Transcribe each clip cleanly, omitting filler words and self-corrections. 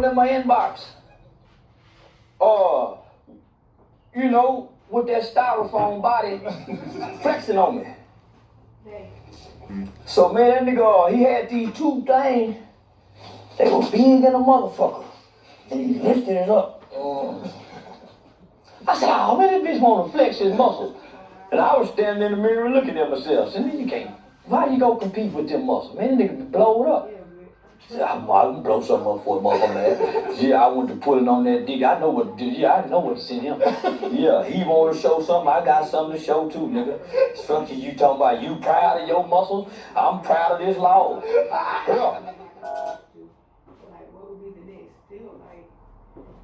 in my inbox. You know, with that styrofoam body flexing on me. So man, that nigga, he had these two things. They were big in a motherfucker. And he lifted it up. I said, oh man, that bitch wanna flex his muscle. And I was standing in the mirror looking at myself. I said, man, you can't. Why you go compete with them muscles? Man, that nigga be blowed up. I said, I'm gonna blow something up for a motherfucker, man. Yeah, I went to pulling on that dick. I know what's in him. Yeah, he wanna show something. I got something to show too, nigga. Structure, you talking about you proud of your muscles? I'm proud of this law. Yeah. Like, what would be the next deal? Like,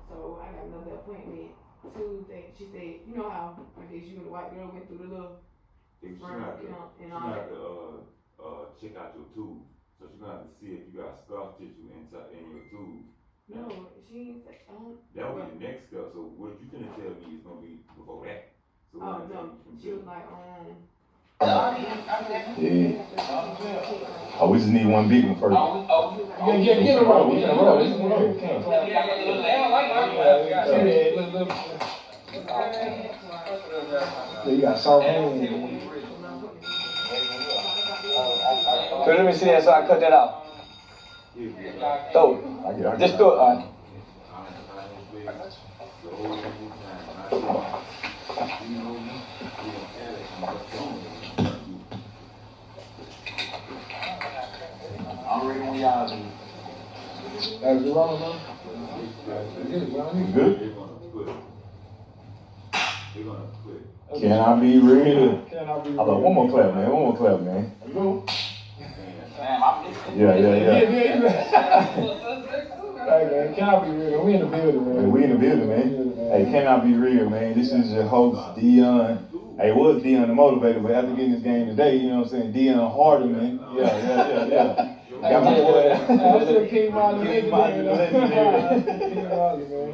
so I got another appointment Tuesday. She said, you know how I guess you and the white girl went through the little sperm count and all that. Check out your tubes. So she's gonna have to see if you got scar tissue inside in your tubes. No, she ain't say, that will be the next step. So what you gonna tell me is gonna be before that. So no, she was like, Yeah. Oh, we just need one big one first. Get a roll. Get a roll. You got salt hands. So let me see that so I cut that out. Throw it. Just throw it. All right. I'm ready when y'all do. That's the wrong one. Good? They're gonna quit. Can I be real? Can I be How about one more clap, man? One more clap, man. Go. Yeah. Hey, man, can I be real? We in the building, man. Hey, we in the building, man. Hey, can I be real, man? This is your host, Dion. Hey, it was Dion the Motivator, but after getting this game today, you know what I'm saying? Dion Harder, man. Yeah. Got my boy. I should have came out of the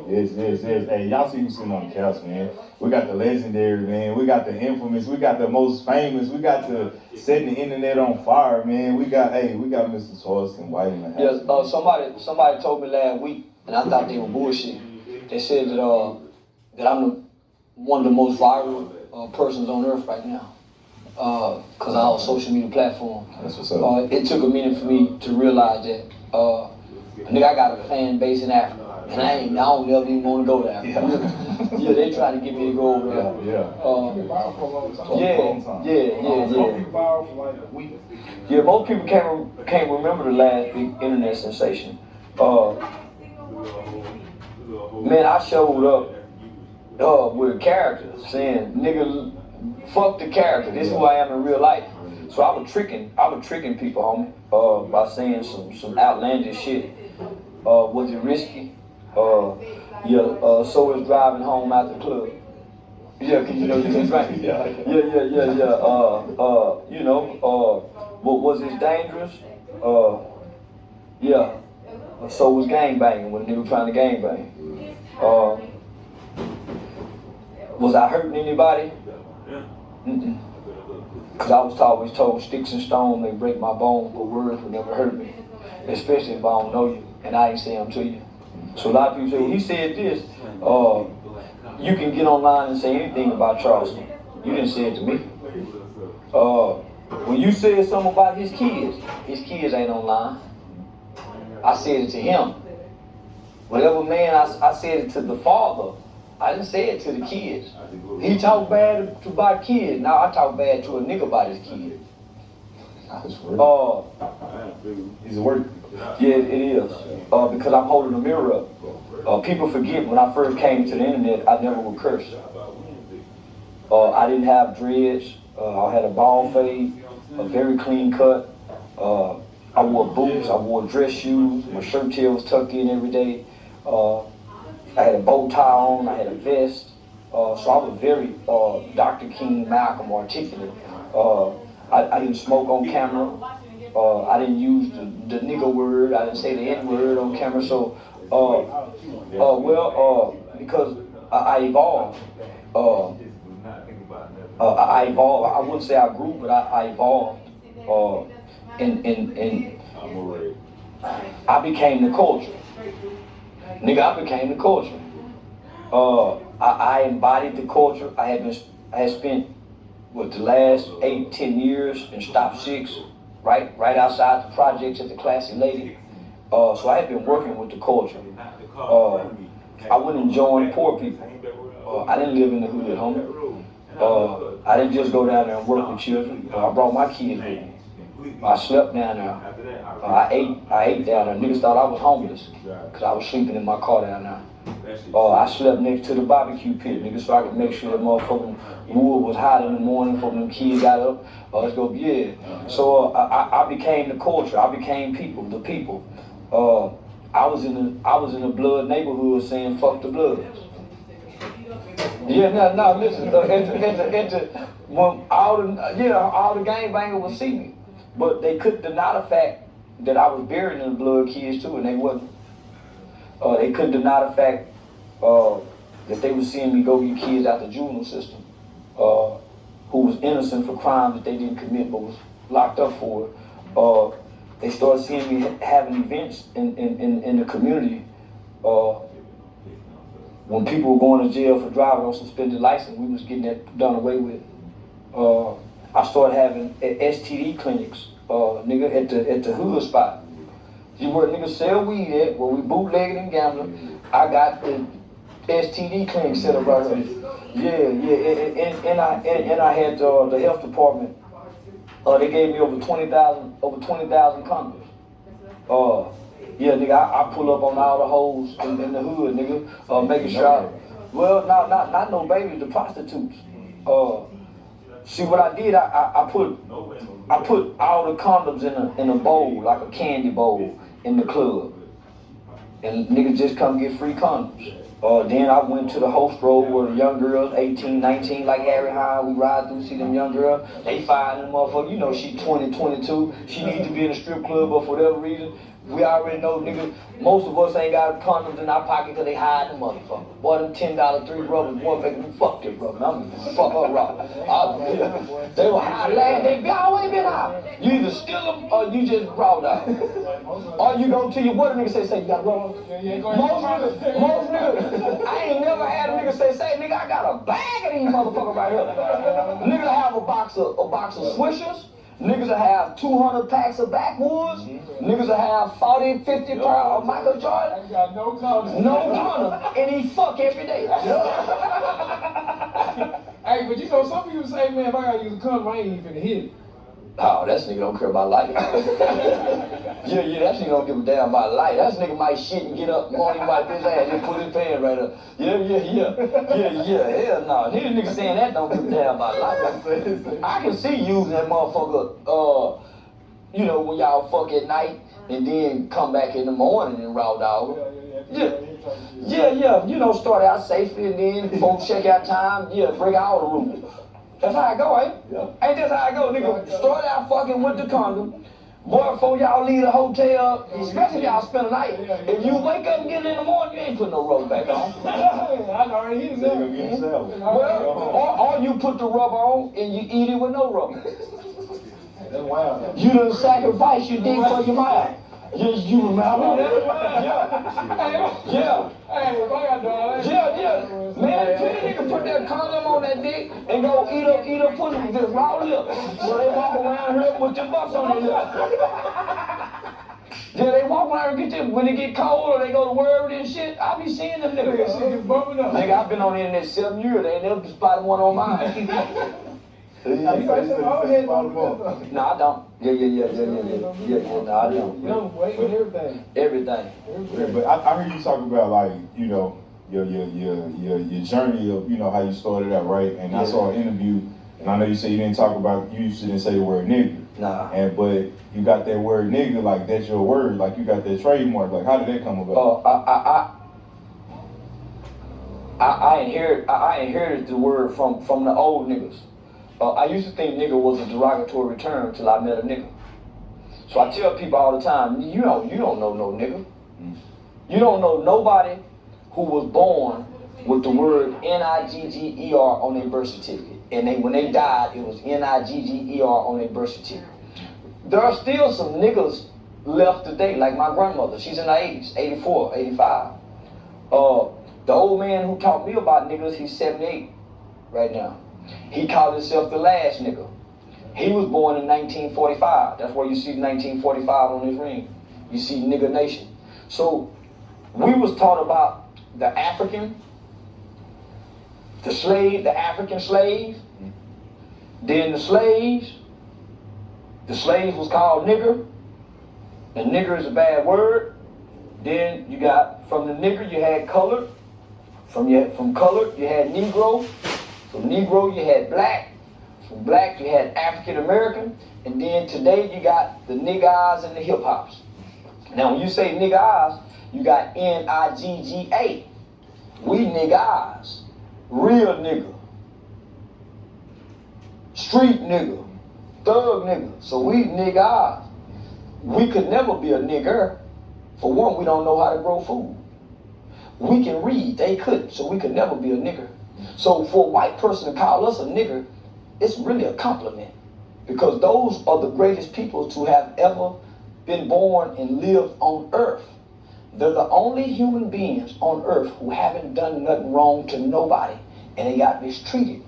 Yes. Hey, y'all see who's sitting on the couch, man. We got the legendary, man. We got the infamous. We got the most famous. We got the setting the internet on fire, man. We got Mr. Charleston White in the house. Yeah, somebody told me last week, and I thought they were bullshit. They said that I'm one of the most viral persons on earth right now. Because I have a social media platform. That's what's up. It took a minute for me to realize that nigga, I got a fan base in Africa. And I don't ever even want to go there. Yeah, they trying to get me to go over there. Yeah, most people can't remember the last big internet sensation. Man, I showed up with a character saying, nigga, fuck the character. This is who I am in real life. So I was tricking people, homie, by saying some outlandish shit. Was it risky? So is driving home out the club. Yeah, cause you know this right. Yeah. Was it dangerous? Yeah. So was gang banging when a nigga trying to gang bang. Was I hurting anybody? Cause I was always told sticks and stones may break my bones, but words will never hurt me. Especially if I don't know you and I ain't saying them to you. So a lot of people say, well, he said this. You can get online and say anything about Charleston. You didn't say it to me. When you said something about his kids ain't online. I said it to him. Whatever man, I said it to the father. I didn't say it to the kids. He talked bad about kids. Now I talk bad to a nigga about his kids. He's a work. Yeah, it is. Because I'm holding a mirror up. People forget when I first came to the internet, I never would curse. I didn't have dreads. I had a bald fade, a very clean cut. I wore boots. I wore dress shoes. My shirt tail was tucked in every day. I had a bow tie on. I had a vest. So I was very Dr. King, Malcolm, articulate. I didn't smoke on camera. I didn't use the nigger word. I didn't say the N word on camera. So, because I evolved. I evolved. I wouldn't say I grew, but I evolved. And I became the culture. Nigga, I became the culture. I embodied the culture. I had spent the last 8-10 years in Stop 6, right outside the projects at the Classy Lady. So I had been working with the culture. I went and joined poor people. I didn't live in the hood, homie. I didn't just go down there and work with children. I brought my kids with me. I slept down there. I ate down there. Niggas thought I was homeless because I was sleeping in my car down there. I slept next to the barbecue pit, nigga, so I could make sure that motherfucking wood was hot in the morning for them kids got up. Let's go, yeah. So I became the culture. I became the people. I was in the blood neighborhood saying fuck the Bloods. Yeah, no, listen. When all the gangbangers would see me, but they couldn't deny the fact that I was buried in the blood kids too, and they wasn't. They couldn't deny the fact that they were seeing me go get kids out the juvenile system, who was innocent for crimes that they didn't commit but was locked up for it. They started seeing me having events in the community. When people were going to jail for driving on suspended license, we was getting that done away with. I started having STD clinics, nigga, at the hood spot. You where niggas sell weed at, where we bootlegging and gambling. I got the STD clinic set up right here. Yeah, and I had the health department. They gave me over 20,000 condoms. Yeah, nigga, I pull up on all the hoes in the hood, nigga, making sure. Well, not no babies, the prostitutes. See what I did? I put all the condoms in a bowl, like a candy bowl, in the club, and niggas just come get free condoms. Then I went to the host road where the young girls, 18, 19, like Harry Hine, we ride through, see them young girls. They find them motherfucker. You know she 20, 22. She needs to be in a strip club, but for whatever reason, we already know, nigga, most of us ain't got condoms in our pocket because they hide the motherfucker. Boy, them $10 3 rubbers, boy, making me fuck this brother. I'm gonna fuck her raw. They were high last day, they always been high. You either steal them or you just raw out. Or you go to your, what a nigga say, you got raw? Most niggas, I ain't never had a nigga say, nigga, I got a bag of these motherfuckers right here. Niggas have a box of Swishers. Niggas will have 200 packs of backwoods. Niggas will have 40, 50 pair of Michael Jordan. I got no condom. No condom. And he fuck every day. Hey, but you know, some people say, man, if I gotta use a condom, I ain't even finna hit it. Oh, that nigga don't care about life. Yeah, that nigga don't give a damn about life. That nigga might shit and get up, morning wipe his ass, and put his pants right up. Yeah, hell no. These niggas saying that don't give a damn about life. I can see using that motherfucker, when y'all fuck at night, and then come back in the morning and raw dog. Yeah, start out safely, and then before check-out time, break all the rules. That's how I go, ain't it? Yeah. Ain't that how I go, nigga? Start out fucking with the condom. Boy, before y'all leave the hotel, especially y'all spend the night, if you wake up and get in the morning, you ain't putting no rubber back on. I already hit it. Well, or you put the rubber on and you eat it with no rubber. That's wild. You done sacrifice your dick for your mind. You remember? Yeah. Hey, if I got dog, Yeah. Man, plenty nigga put that condom on that dick and go eat up pussy and just raw lip. So they walk around here with their butts on their lip. Yeah, they walk around and get them, when they get cold or they go to work and shit, I be seeing them niggas. shit just bumping up. Nigga, I've been on the internet 7 years, they ain't never spotted one on mine. Nah, I don't. No, I don't. Yeah, no, I don't. You don't wait with everything. Everything. Yeah, but I heard you talk about, like, your journey of, how you started out, right? And I saw an interview, and I know you said you didn't say the word nigger. Nah. But you got that word nigger, like that's your word, like you got that trademark. Like, how did that come about? I inherited the word from the old niggas. I used to think nigger was a derogatory term till I met a nigga. So I tell people all the time, you don't know no nigga. You don't know nobody who was born with the word Nigger on their birth certificate. And when they died, it was Nigger on their birth certificate. There are still some niggas left today, like my grandmother. She's in her 80s, 84, 85. The old man who taught me about niggas, he's 78 right now. He called himself the last nigga. He was born in 1945. That's where you see 1945 on his ring. You see nigger nation. So we was taught about the African, the slave, the African slave, then the slaves. The slaves was called nigger, and nigger is a bad word. Then you got, from the nigger you had colored, from colored you had Negro, from Negro you had black, from black you had African American, and then today you got the niggers and the hip hops. Now when you say niggers, you got N-I-G-G-A. We niggers, real nigga, street nigga, thug nigga. So we niggers. We could never be a nigger. For one, we don't know how to grow food. We can read, they couldn't, so we could never be a nigger. So for a white person to call us a nigger, it's really a compliment, because those are the greatest people to have ever been born and lived on earth. They're the only human beings on earth who haven't done nothing wrong to nobody, and they got mistreated.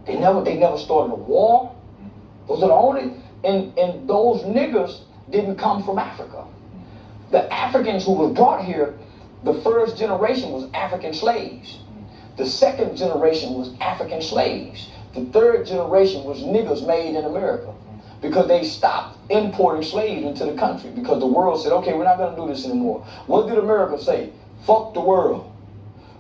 They never started a war. Those are the only, and those niggers didn't come from Africa. The Africans who were brought here, the first generation was African slaves. The second generation was African slaves. The third generation was niggers made in America, because they stopped importing slaves into the country, because the world said, okay, we're not going to do this anymore. What did America say? Fuck the world.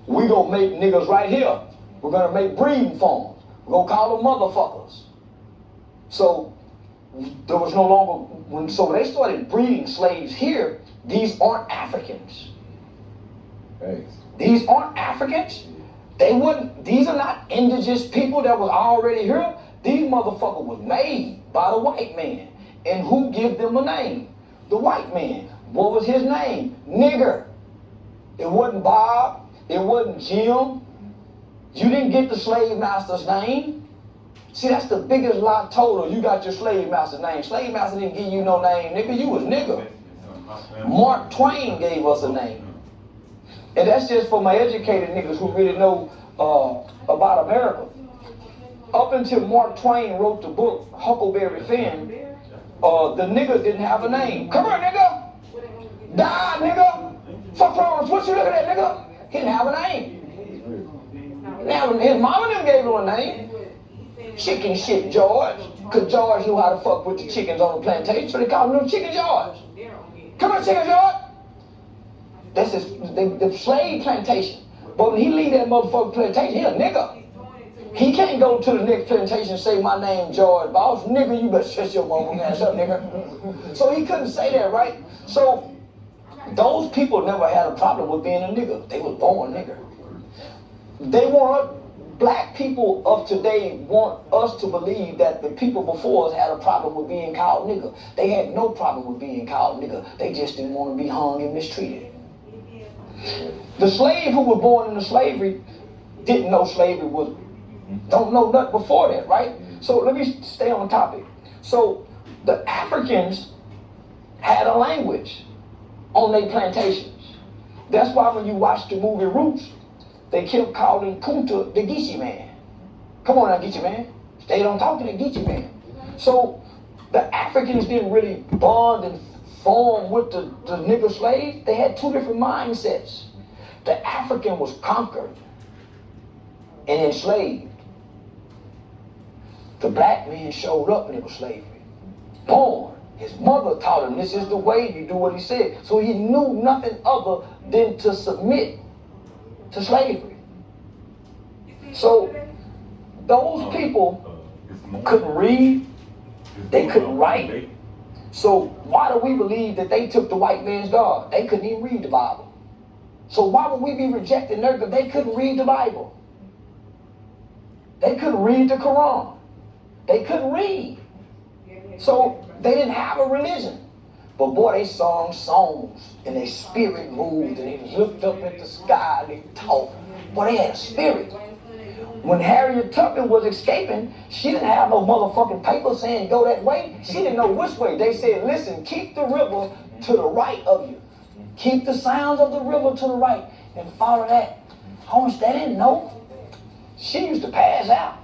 We're going to make niggers right here. We're going to make breeding farms. We're going to call them motherfuckers. So there was no longer, so when they started breeding slaves here, these aren't Africans. Thanks. These aren't Africans. These are not indigenous people that was already here. These motherfuckers was made by the white man. And who give them a name? The white man. What was his name? Nigger. It wasn't Bob. It wasn't Jim. You didn't get the slave master's name. See, that's the biggest lie told her. You got your slave master's name. Slave master didn't give you no name, nigga. You was nigger. Mark Twain gave us a name. And that's just for my educated niggas who really know about America. Up until Mark Twain wrote the book Huckleberry Finn, the nigger didn't have a name. Come here, nigga. Die, nigga. Fuck wrong. What you looking at, nigga? He didn't have a name. Now his mama done gave him a name. Chicken shit George. Cause George knew how to fuck with the chickens on the plantation, so they called him Chicken George. Come here, Chicken George. That's the slave plantation. But when he leave that motherfucking plantation, he a nigga. He can't go to the next plantation and say, my name George, boss. Nigga, you better shut your motherfucking ass up, nigga. So he couldn't say that, right? So those people never had a problem with being a nigga. They was born nigger. They want, black people of today want us to believe that the people before us had a problem with being called nigger. They had no problem with being called nigger. They just didn't want to be hung and mistreated. The slave who was born into slavery didn't know slavery was, don't know nothing before that, right? So let me stay on topic. So the Africans had a language on their plantations. That's why when you watch the movie Roots, they kept calling Kunta the Geechee man. Come on now, Geechee man. They don't talk to the Geechee man. So the Africans didn't really bond and form with the nigger slave. They had two different mindsets. The African was conquered and enslaved. The black man showed up and it was slavery. Born. His mother taught him this is the way, you do what he said. So he knew nothing other than to submit to slavery. So those people couldn't read, they couldn't write. So why do we believe that they took the white man's God? They couldn't even read the Bible. So why would we be rejecting them? Because they couldn't read the Bible. They couldn't read the Quran. They couldn't read. So they didn't have a religion. But boy, they sung songs and their spirit moved and they looked up at the sky and they talked. Boy, they had a spirit. When Harriet Tubman was escaping, she didn't have no motherfucking paper saying go that way. She didn't know which way. They said, listen, keep the river to the right of you. Keep the sounds of the river to the right and follow that. Homie, they didn't know. She used to pass out.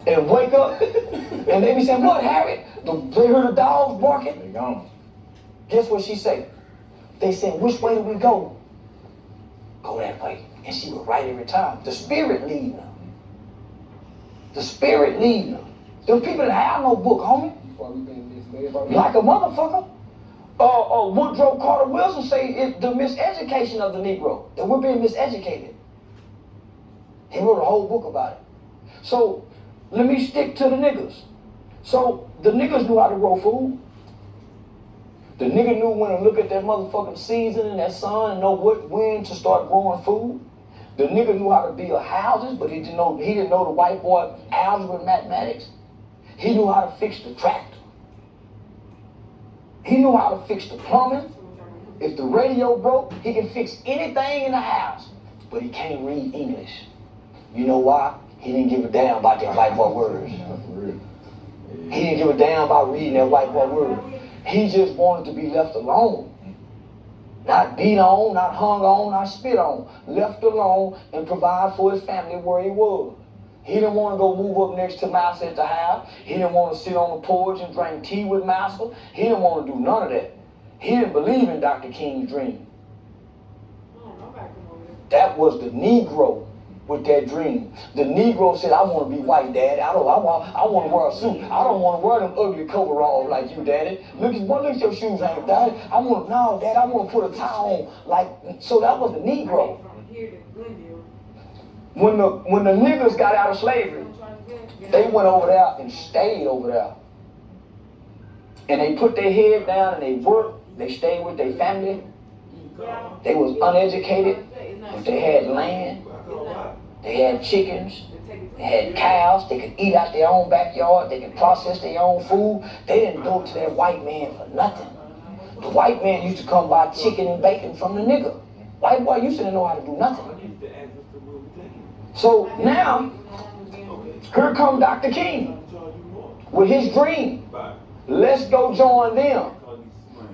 And wake up. And they be saying, what, Harry? They heard the dogs barking. They gone. Guess what she said? They said, which way do we go? Go that way. And she was right every time. The Spirit leading her. The Spirit leading her. Them people that have no book, homie. Like a motherfucker. Woodrow Carter Wilson say it's the miseducation of the Negro. That we're being miseducated. He wrote a whole book about it. So, let me stick to the niggers. So, the niggers knew how to grow food. The nigga knew when to look at that motherfucking season and that sun and know when to start growing food. The nigga knew how to build houses, but he didn't know the white boy algebra and mathematics. He knew how to fix the tractor. He knew how to fix the plumbing. If the radio broke, he can fix anything in the house, but he can't read English. You know why? He didn't give a damn about them white boy words. He didn't give a damn about reading that white boy word. He just wanted to be left alone. Not beat on, not hung on, not spit on. Left alone and provide for his family where he was. He didn't want to go move up next to Master at the house. He didn't want to sit on the porch and drink tea with Master. He didn't want to do none of that. He didn't believe in Dr. King's dream. That was the Negro with that dream. The Negro said, I want to be white, Daddy. I want to wear a suit. I don't want to wear them ugly coveralls like you, Daddy. Look at your shoes hanging, Daddy. Daddy, I want to put a tie on. So that was the Negro. When the niggers got out of slavery, they went over there and stayed over there. And they put their head down and they worked. They stayed with their family. They was uneducated, but they had land. They had chickens. They had cows. They could eat out their own backyard. They could process their own food. They didn't go to that white man for nothing. The white man used to come buy chicken and bacon from the nigger. White boy used to know how to do nothing. So now, here come Dr. King with his dream. Let's go join them.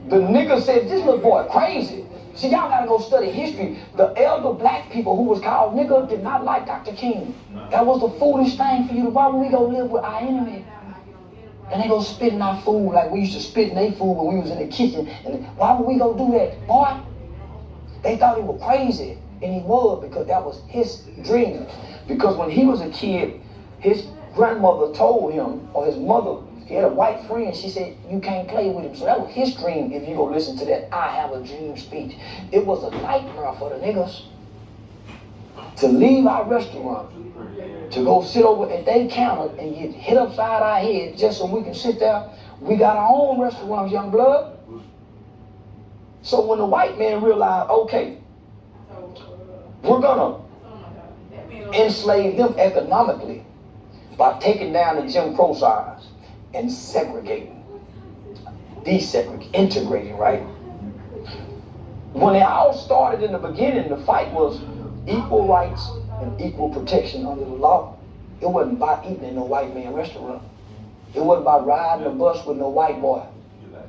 The nigger said, this little boy crazy. See, y'all gotta go study history. The elder black people who was called nigger did not like Dr. King. That was the foolish thing for you to, why would we go live with our enemy? And they go spit in our food like we used to spit in their food when we was in the kitchen. And why would we go do that? Boy, they thought he was crazy. And he was, because that was his dream. Because when he was a kid, his grandmother told him, or his mother, he had a white friend, she said, you can't play with him. So that was his dream. If you go listen to that I have a dream speech. It was a nightmare for the niggas to leave our restaurant, to go sit over at their counter and get hit upside our head just so we can sit there. We got our own restaurants, young blood. So when the white man realized, okay, we're gonna enslave them economically by taking down the Jim Crow signs and segregating, desegregating, integrating, right? When it all started in the beginning, the fight was equal rights and equal protection under the law. It wasn't about eating in no white man restaurant. It wasn't about riding a bus with no white boy.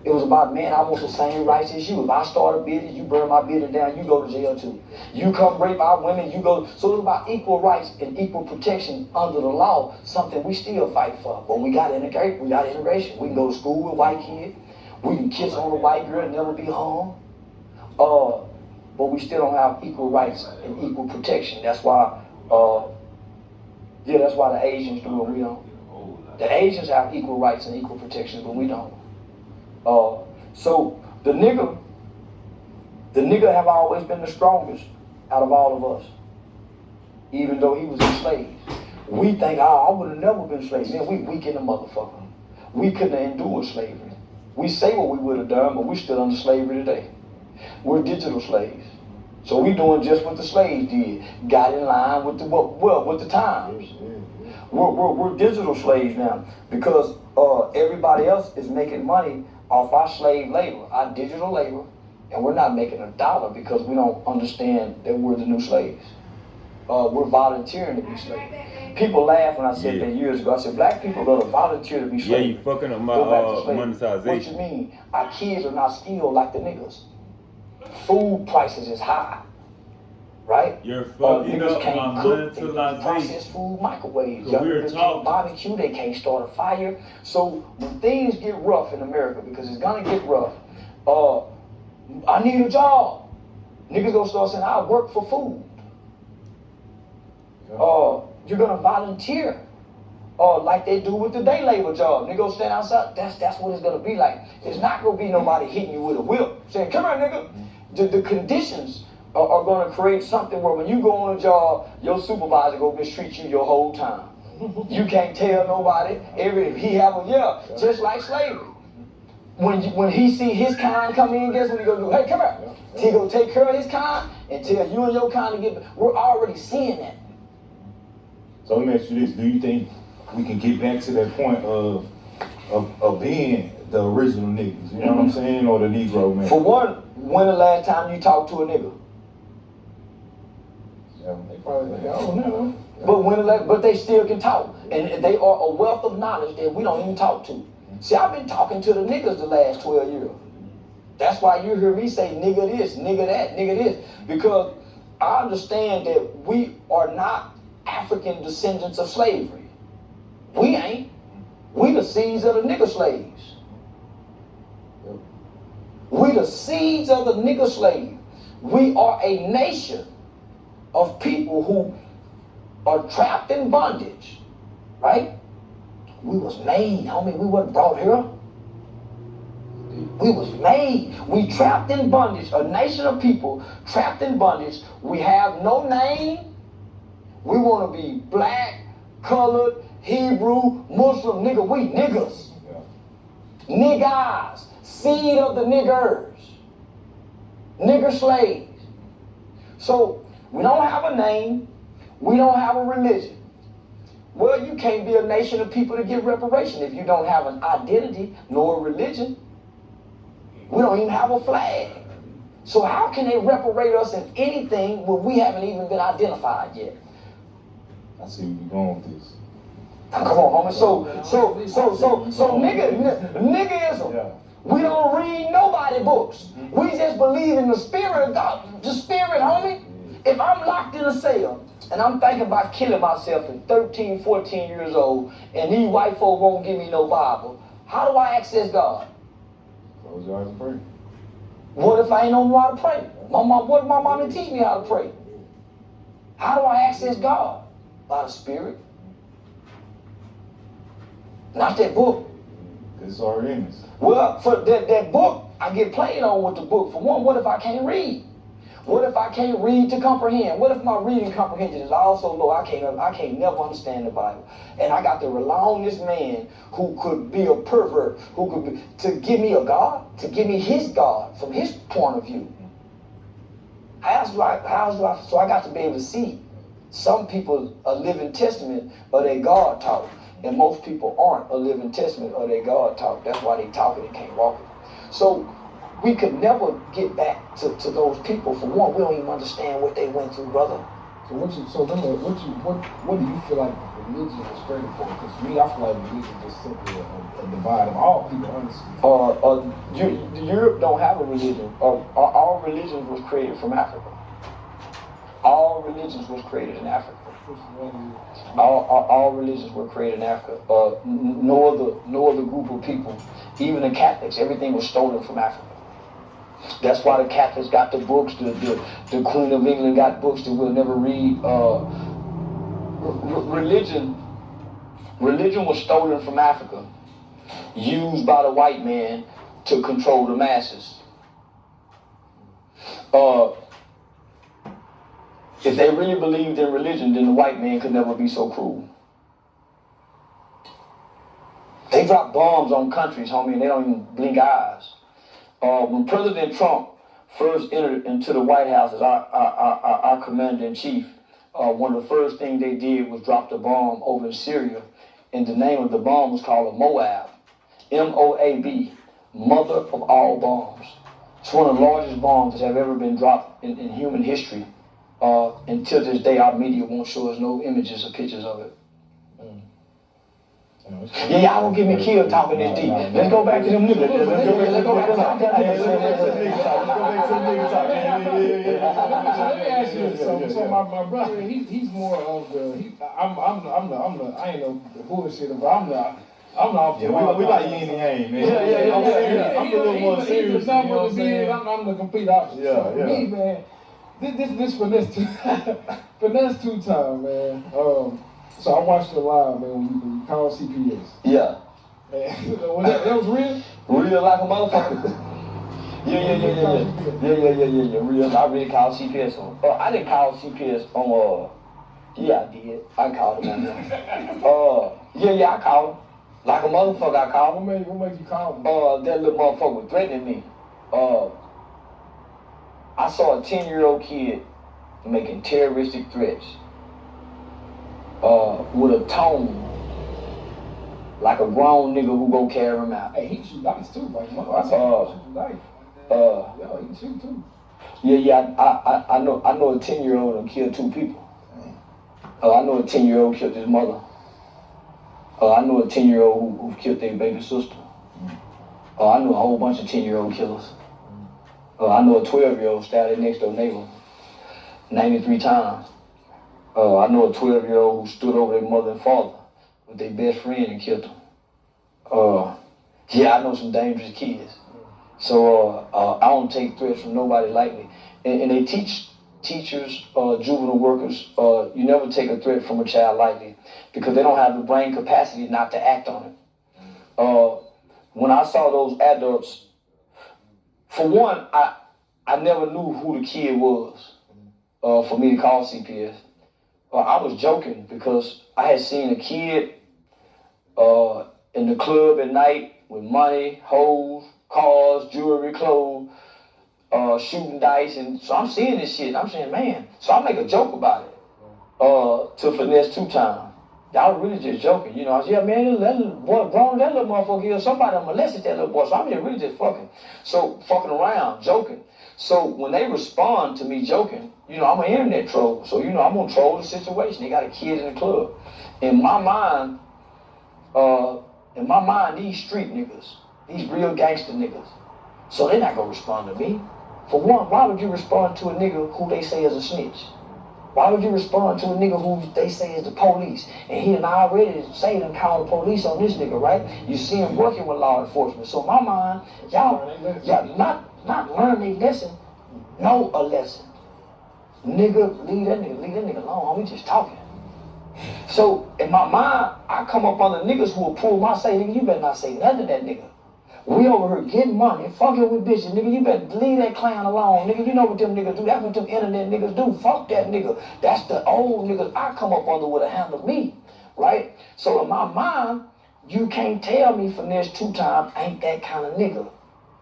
It was about, man, I want the same rights as you. If I start a business, you burn my business down, you go to jail too. You come rape our women, you go. So it was about equal rights and equal protection under the law, something we still fight for. But we got integration. We can go to school with white kids. We can kiss on a white girl and never be hung. But we still don't have equal rights and equal protection. That's why, that's why the Asians do it, we don't. The Asians have equal rights and equal protection, but we don't. So the nigger have always been the strongest out of all of us, even though he was enslaved. We think, I would have never been enslaved. Man, we weak in the motherfucker. We couldn't endure slavery. We say what we would have done, but we're still under slavery today. We're digital slaves. So we're doing just what the slaves did. Got in line with the times. We're digital slaves now because everybody else is making money off our slave labor, our digital labor, and we're not making $1 because we don't understand that we're the new slaves. we're volunteering to be slaves. People laugh when I said that years ago. I said, black people are going to volunteer to be slaves. Yeah, you fucking up my Go back to slavery. monetization. What you mean? Our kids are not skilled like the niggas. Food prices is high, right? You're fucking niggas up can't my cook. They monetization. processed food, microwaves. So Young we're niggas talking. can't barbecue. They can't start a fire. So when things get rough in America, because it's gonna get rough, I need a job. Niggas gonna start saying, I work for food. You're gonna volunteer. Like they do with the day labor job. Nigga go stand outside. That's what it's gonna be like. It's not gonna be nobody hitting you with a whip saying, come here, nigga. The conditions are gonna create something where when you go on a job, your supervisor gonna mistreat you your whole time. You can't tell nobody. He have a just like slavery. When he see his kind come in, guess what he gonna do? Hey, come here. He gonna take care of his kind and tell you and your kind to get. We're already seeing that. So let me ask you this: do you think we can get back to that point of being the original niggas? You know what I'm saying, or the Negro man? For one, when the last time you talked to a nigga? They probably like, oh no. But they still can talk, and they are a wealth of knowledge that we don't even talk to. See, I've been talking to the niggas the last 12 years. That's why you hear me say nigga this, nigga that, nigga this, because I understand that we are not African descendants of slavery. We ain't. We the seeds of the nigger slaves. We the seeds of the nigger slave. We are a nation of people who are trapped in bondage, right? We was made, homie. We wasn't brought here. We was made. We trapped in bondage. A nation of people trapped in bondage. We have no name. We want to be black, colored, Hebrew, Muslim, nigga. We niggas. Niggas. Seed of the niggers. Nigger slaves. So we don't have a name. We don't have a religion. Well, you can't be a nation of people to get reparation if you don't have an identity nor a religion. We don't even have a flag. So how can they reparate us in anything when we haven't even been identified yet? I see where you're going with this. Come on, homie. So niggerism. Yeah. We don't read nobody books. We just believe in the spirit of God. The spirit, homie. If I'm locked in a cell and I'm thinking about killing myself at 13, 14 years old, and these white folk won't give me no Bible, how do I access God? Close your eyes and pray. What if I ain't know how to pray? What did my mom didn't teach me how to pray? How do I access God? By the Spirit. Not that book. It's already in us. Well, for that book, I get played on with the book. For one, what if I can't read? What if I can't read to comprehend? What if my reading comprehension is also low? I can't never understand the Bible. And I got to rely on this man who could be a pervert, who could be, to give me a God, to give me his God from his point of view. So I got to be able to see. Some people a living testament of their God talk, and most people aren't a living testament of their God talk. That's why they talk it and can't walk it. So we could never get back to those people. For one, we don't even understand what they went through, brother. So what do you feel like religion is created for? Because me, I feel like religion is just simply a divide of all people, honestly. Europe don't have a religion. All religions was created from Africa. All religions was created in Africa. All religions were created in Africa. No other group of people, even the Catholics, everything was stolen from Africa. That's why the Catholics got the books, the Queen of England got books that we'll never read. Religion was stolen from Africa, used by the white man to control the masses. If they really believed in religion, then the white man could never be so cruel. They drop bombs on countries, homie, and they don't even blink eyes. When President Trump first entered into the White House as our commander-in-chief, one of the first things they did was drop the bomb over in Syria, and the name of the bomb was called a Moab. M-O-A-B, mother of all bombs. It's one of the largest bombs that have ever been dropped in human history. Until this day, our media won't show us no images or pictures of it. Yeah, y'all won't get me killed talking this deep. Let's go back to them niggas. Let's go back to them Let's go back to the nigga talk. Let me ask you this. So my brother, he's more of the. I'm the. I ain't no bullshit, but I'm the off the wall. We like yin and yang, man. Yeah. I'm a little more serious. He's the number of being. I'm the complete opposite. So for me, man, this finesse two time, man. So I watched it live, man, when you called CPS. Yeah. That was real? Real like a motherfucker. Yeah. Real. I really called CPS on. I didn't call CPS on. Yeah, I did. I called him on there. I called him. Like a motherfucker, I called him. What made you call him? That little motherfucker was threatening me. I saw a 10-year-old kid making terroristic threats. With a tone like a grown nigga who go carry him out. Hey, he shoot dice too, like I saw him shoot dice. Yo, he shoot too. I know a 10-year-old who killed 2 people. I know a 10-year-old killed his mother. I know a 10-year-old who killed their baby sister. I know a whole bunch of 10-year-old killers. I know a 12-year-old stabbed their next door neighbor 93 times. I know a 12-year-old who stood over their mother and father with their best friend and killed them. I know some dangerous kids. So I don't take threats from nobody lightly. And they teach teachers, juvenile workers, you never take a threat from a child lightly because they don't have the brain capacity not to act on it. When I saw those adults, for one, I never knew who the kid was for me to call CPS. I was joking because I had seen a kid in the club at night with money, hoes, cars, jewelry, clothes, shooting dice, and so I'm seeing this shit. And I'm saying, man, so I make a joke about it to finesse 2 times. Y'all really just joking, you know. I said, yeah, man, that little boy, grown that little motherfucker here, somebody molested that little boy, so I'm just really just fucking around, joking. So when they respond to me joking, you know, I'm an internet troll. So, you know, I'm going to troll the situation. They got a kid in the club. In my mind, these street niggas, these real gangster niggas, so they're not going to respond to me. For one, why would you respond to a nigga who they say is a snitch? Why would you respond to a nigga who they say is the police? And he done already say them call the police on this nigga, right? You see him working with law enforcement. So in my mind, y'all not learn a lesson, know a lesson. Nigga, leave that nigga alone, we just talking. So in my mind, I come up on the niggas who will pull my say, nigga, you better not say nothing to that nigga. We over here getting money, fucking with bitches, nigga, you better leave that clown alone, nigga, you know what them niggas do, that's what them internet niggas do, fuck that nigga. That's the old niggas I come up under would have handled me, right? So in my mind, you can't tell me finesse 2 times ain't that kind of nigga,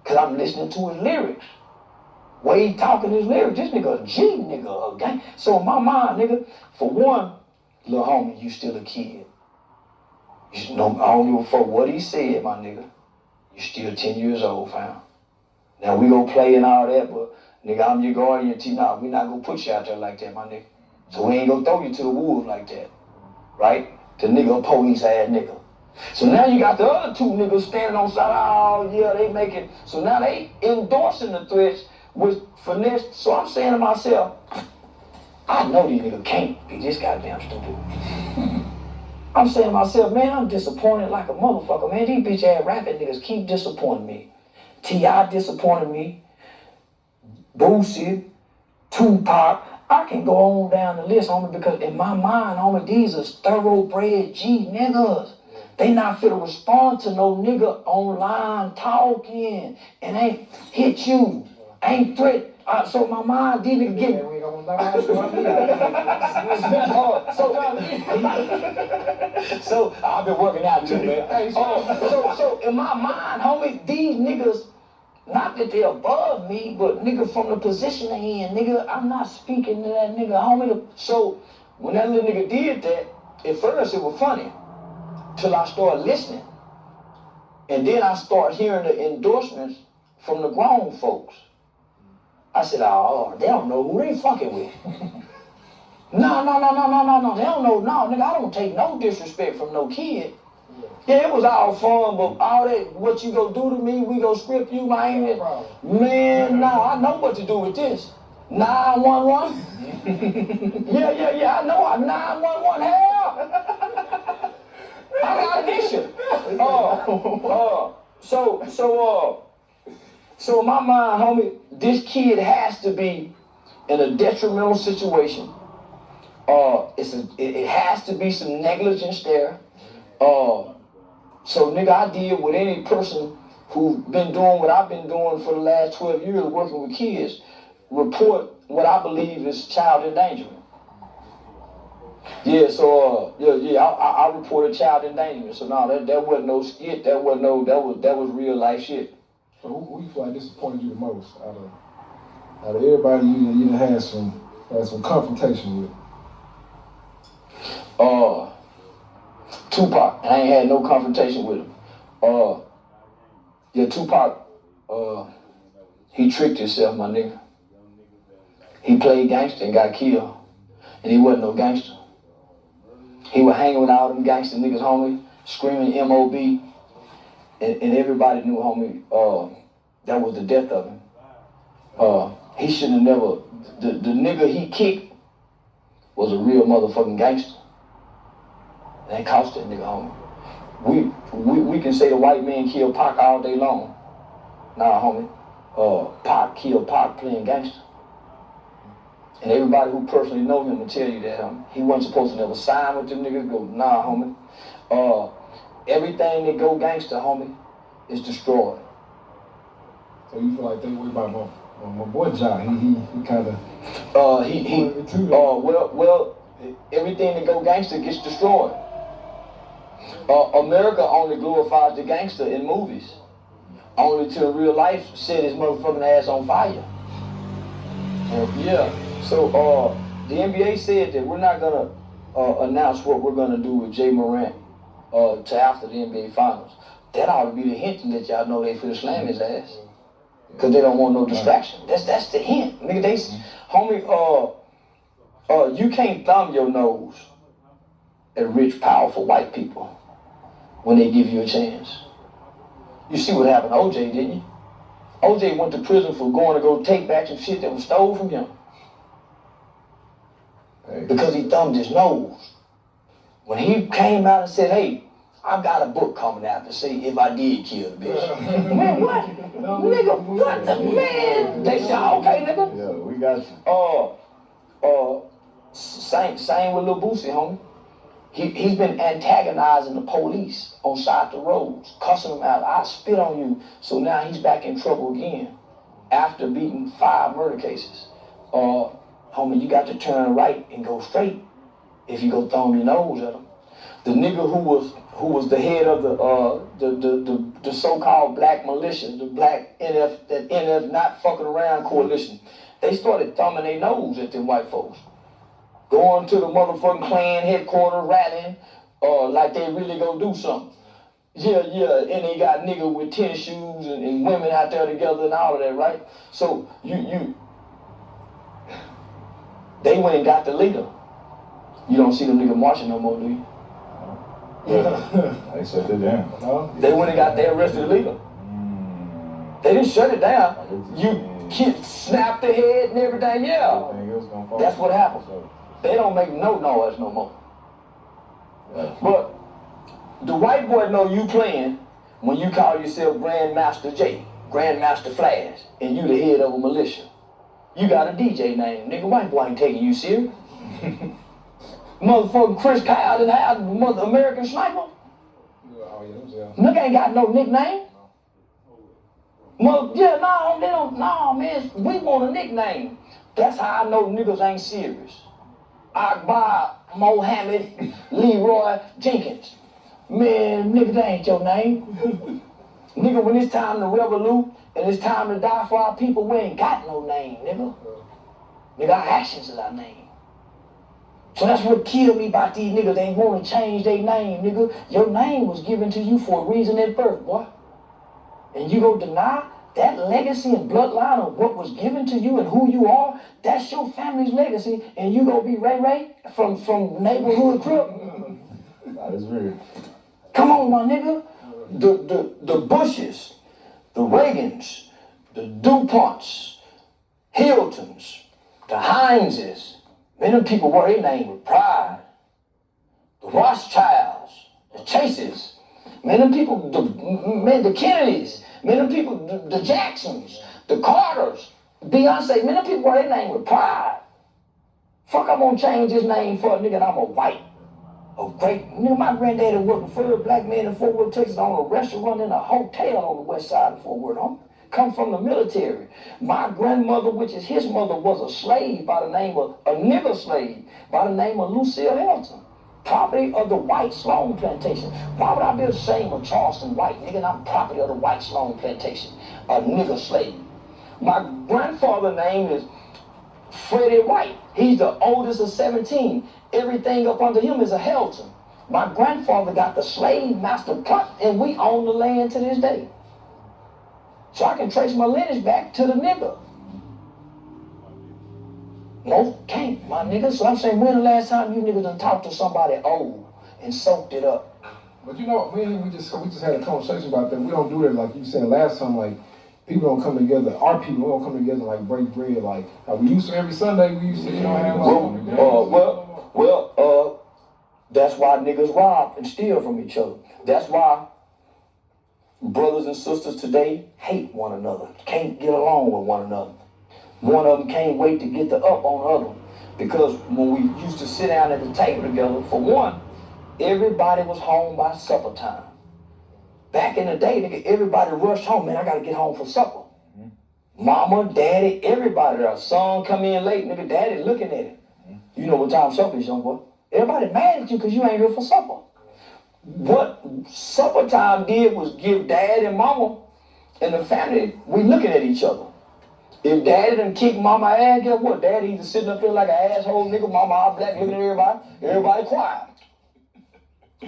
cause I'm listening to his lyrics. Way he talking his lyrics, this nigga a G nigga, a gang. So in my mind, nigga, for one, little homie, you still a kid. You know, I don't give a fuck what he said, my nigga. You still 10 years old, fam. Now we gonna play and all that, but nigga, I'm your guardian. Nah, we not gonna put you out there like that, my nigga. So we ain't gonna throw you to the wolves like that, right? The nigga a police ass nigga. So now you got the other 2 niggas standing on side. Oh yeah, they making. So now they endorsing the threats with finesse. So I'm saying to myself, I know these niggas can't be this goddamn stupid. I'm saying to myself, man, I'm disappointed like a motherfucker, man. These bitch ass rapping niggas keep disappointing me. T.I. disappointed me. Boosie, Tupac. I can go on down the list, homie, because in my mind, homie, these are thoroughbred G niggas. They not fit to respond to no nigga online talking and ain't hit you, ain't threat. So my mind, these niggas get me. So I've been working out too, man. So in my mind, homie, these niggas, not that they're above me, but nigga from the position they in, nigga, I'm not speaking to that nigga, homie. So when that little nigga did that, at first it was funny, till I started listening. And then I started hearing the endorsements from the grown folks. I said, oh, they don't know who they fucking with. No. They don't know. No, nigga, I don't take no disrespect from no kid. Yeah, it was all fun, but all that, what you go do to me, we go script you, man. Man, no, I know what to do with this. 911? Yeah, I know. 911, hell. I got an issue. So in my mind, homie, this kid has to be in a detrimental situation. It has to be some negligence there. So nigga, I deal with any person who been doing what I've been doing for the last 12 years, working with kids, report what I believe is child endangerment. Yeah, so I reported child endangerment. So no, that wasn't no skit. That was real life shit. So who you feel like disappointed you the most out of everybody you done had some confrontation with? Tupac. I ain't had no confrontation with him. Tupac. He tricked himself, my nigga. He played gangster and got killed, and he wasn't no gangster. He was hanging with all them gangster niggas, homie, screaming M.O.B. And everybody knew, homie, that was the death of him. He should have never, the nigga he kicked was a real motherfucking gangster. That cost that nigga, homie. We can say the white man killed Pac all day long. Nah, homie. Pac killed Pac playing gangster. And everybody who personally know him will tell you that he wasn't supposed to never sign with them niggas. Go, nah, homie. Everything that go gangster, homie, is destroyed. So you feel like they worry about my boy John? He kind of. Well, everything that go gangster gets destroyed. America only glorifies the gangster in movies, only till real life set his motherfucking ass on fire. So the NBA said that we're not gonna announce what we're gonna do with Jay Morant to after the NBA Finals. That ought to be the hint to let y'all know they finna slam his ass, cause they don't want no distraction. That's the hint, nigga. Homie, you can't thumb your nose at rich, powerful white people when they give you a chance. You see what happened to OJ, didn't you? OJ went to prison for going to go take back some shit that was stolen from him. Because he thumbed his nose. When he came out and said, hey, I've got a book coming out to say if I did kill the bitch. Man, what? Nigga, what the man? They said, okay, nigga. Yeah, we got you. Same with Lil Boosie, homie. He's been antagonizing the police on side the roads, cussing them out. I spit on you. So now he's back in trouble again after beating 5 murder cases. Homie, you got to turn right and go straight if you go thumb your nose at him. The nigga who was the head of the so-called black militia, the black NF not fucking around coalition, they started thumbing their nose at them white folks. Going to the motherfucking Klan headquarters, rallying, like they really gonna do something. Yeah, and they got niggas with tennis shoes and women out there together and all of that, right? So they went and got the leader. You don't see them niggas marching no more, do you? Yeah, they shut it down. They went and got, they arrested the leader. They didn't shut it down. Kids snapped their head and everything, yeah. That's what happened. They don't make no noise no more. But the white boy know you playing when you call yourself Grandmaster J, Grandmaster Flash, and you the head of a militia. You got a DJ name, nigga. White boy ain't taking you serious. Motherfucking Chris Kyle and how mother American Sniper. Nigga ain't got no nickname. No, they don't. No, man, we want a nickname. That's how I know niggas ain't serious. Akbar Mohammed Leroy Jenkins. Man, nigga, that ain't your name. Nigga, when it's time to revolute and it's time to die for our people, we ain't got no name, nigga. Nigga, our actions is our name. So that's what killed me about these niggas. They want to change their name, nigga. Your name was given to you for a reason at birth, boy. And you go deny that legacy and bloodline of what was given to you and who you are, that's your family's legacy, and you gonna be Ray Ray from neighborhood crib? That is real. Come on, my nigga. The Bushes, the Reagans, the DuPonts, Hiltons, the Hineses, many people wear their name with pride. The Rothschilds, the Chases, many people, the Kennedys, many people, the Jacksons, the Carters, Beyonce, many people wear their name with pride. Fuck, I'm gonna change his name for a nigga and I'm a white. A great, nigga, my granddaddy worked for a black man in Fort Worth, Texas on a restaurant in a hotel on the west side of Fort Worth. I'm come from the military. My grandmother, which is his mother, was a slave by the name of, a nigger slave, by the name of Lucille Helton. Property of the White Sloan Plantation. Why would I be ashamed of Charleston White, nigga? And I'm property of the White Sloan Plantation. A nigger slave. My grandfather's name is Freddie White. He's the oldest of 17. Everything up under him is a Helton. My grandfather got the slave master plot, and we own the land to this day. So I can trace my lineage back to the nigger. Most can't, my nigga. So I'm saying, when the last time you niggas done talked to somebody old and soaked it up? But you know, we just had a conversation about that. We don't do that like you said last time. Like, people don't come together. Our people don't come together like break bread. Like how we used to every Sunday. We used to, have. That's why niggas rob and steal from each other. That's why brothers and sisters today hate one another, can't get along with one another. One of them can't wait to get the up on the other. Because when we used to sit down at the table together, for one, everybody was home by supper time. Back in the day, nigga, everybody rushed home. Man, I gotta get home for supper. Mama, daddy, everybody there. Son come in late, nigga, daddy looking at it. You know what time supper is, young boy. Everybody mad at you because you ain't here for supper. What supper time did was give dad and mama and the family, we looking at each other. If daddy done kick mama ass, guess what? Daddy either sitting up there like an asshole nigga, mama all black looking at everybody quiet.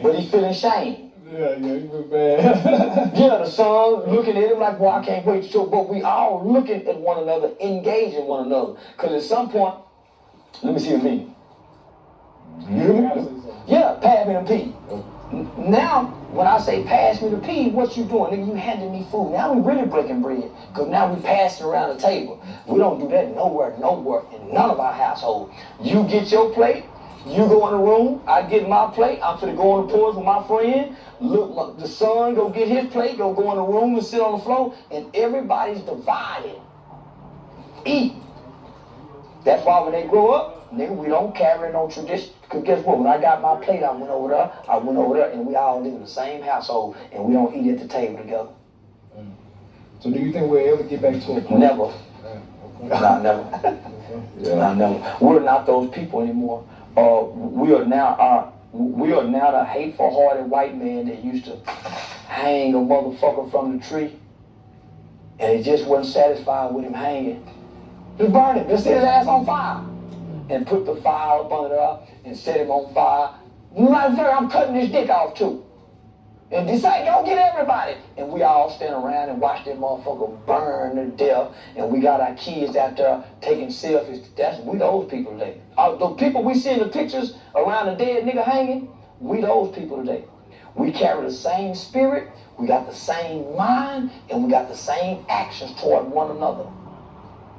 But he feeling shame. Yeah, he was bad. Yeah, the son looking at him like, well, I can't wait to show, but we all looking at one another, engaging one another. Because at some point, let me see what I mean. You hear me? Yeah, pass me the pee. Now, when I say pass me the pee, what you doing? Nigga, you handing me food. Now we really breaking bread. Because now we passing around the table. We don't do that nowhere in none of our household. You get your plate, you go in the room, I get my plate, I'm finna go on the porch with my friend. Look, the son go get his plate, go in the room and sit on the floor, and everybody's divided. Eat. That's why when they grow up, nigga, we don't carry no tradition. Because guess what? When I got my plate, I went over there, and we all live in the same household, and we don't eat at the table together. So do you think we'll ever get back to a point? Never. Nah, never. Nah, never. We're not those people anymore. We are now the hateful-hearted white man that used to hang a motherfucker from the tree, and he just wasn't satisfied with him hanging. Just burn him. Just set his ass on fire. And put the fire up under there and set him on fire. I'm cutting his dick off too. And decide, go get everybody. And we all stand around and watch that motherfucker burn to death. And we got our kids out there taking selfies. We those people today. The people we see in the pictures around the dead nigga hanging, we those people today. We carry the same spirit, we got the same mind, and we got the same actions toward one another.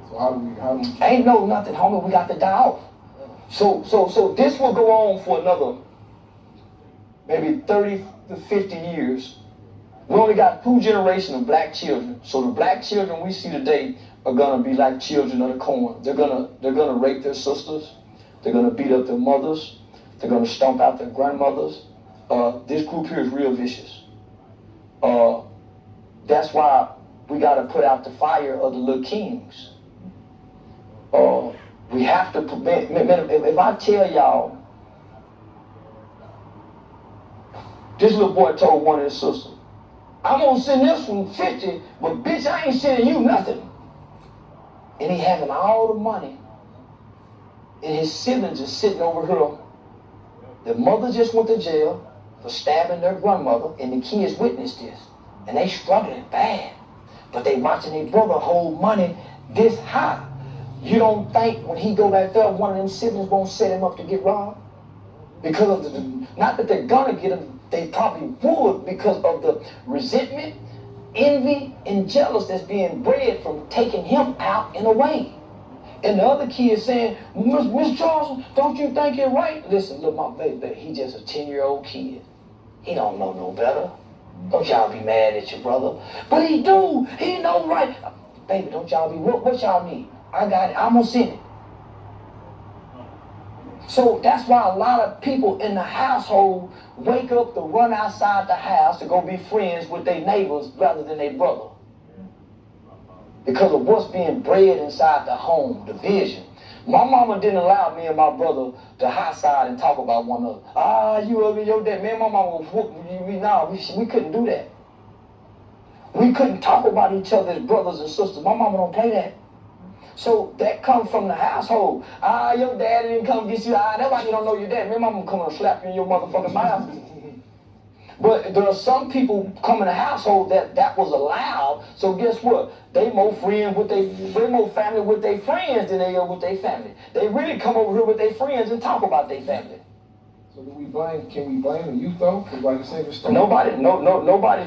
So how do we ain't no nothing, homie, we got to die off. So this will go on for another maybe 30 to 50 years. We only got 2 generations of black children. So the black children we see today are gonna be like children of the corn. They're gonna rape their sisters, they're gonna beat up their mothers, they're gonna stomp out their grandmothers. This group here is real vicious. That's why we gotta put out the fire of the little kings. We have to prevent, if I tell y'all, this little boy told one of his sisters, I'm gonna send this one 50, but bitch, I ain't sending you nothing. And he having all the money, and his siblings is sitting over here. The mother just went to jail for stabbing their grandmother, and the kids witnessed this, and they struggling bad. but they watching their brother hold money this high. You don't think when he go back there, one of them siblings won't set him up to get robbed? Because of the, not that they're gonna get him, they probably would because of the resentment, envy, and jealous that's being bred from taking him out and away. And the other kid saying, Miss Charleston, don't you think you're right? Listen, look, my baby, he just a 10-year-old kid. He don't know no better. Don't y'all be mad at your brother. But he do. He know right. Baby, don't y'all be, what y'all need? I got it. I'm gonna send it. So that's why a lot of people in the household wake up to run outside the house to go be friends with their neighbors rather than their brother. Because of what's being bred inside the home, division. My mama didn't allow me and my brother to high side and talk about one another. Ah, you ugly, your dad. Me and my mama would whoop me. No, we couldn't do that. We couldn't talk about each other as brothers and sisters. My mama don't play that. So that comes from the household. Ah, your daddy didn't come get you. Ah, that's why you don't know your dad. My mama come and slap you in your motherfucking mouth. But there are some people come in the household that was allowed. So guess what? They more friends with they more family with their friends than they are with their family. They really come over here with their friends and talk about their family. So can we blame the youth though? Because like you said, it's nobody's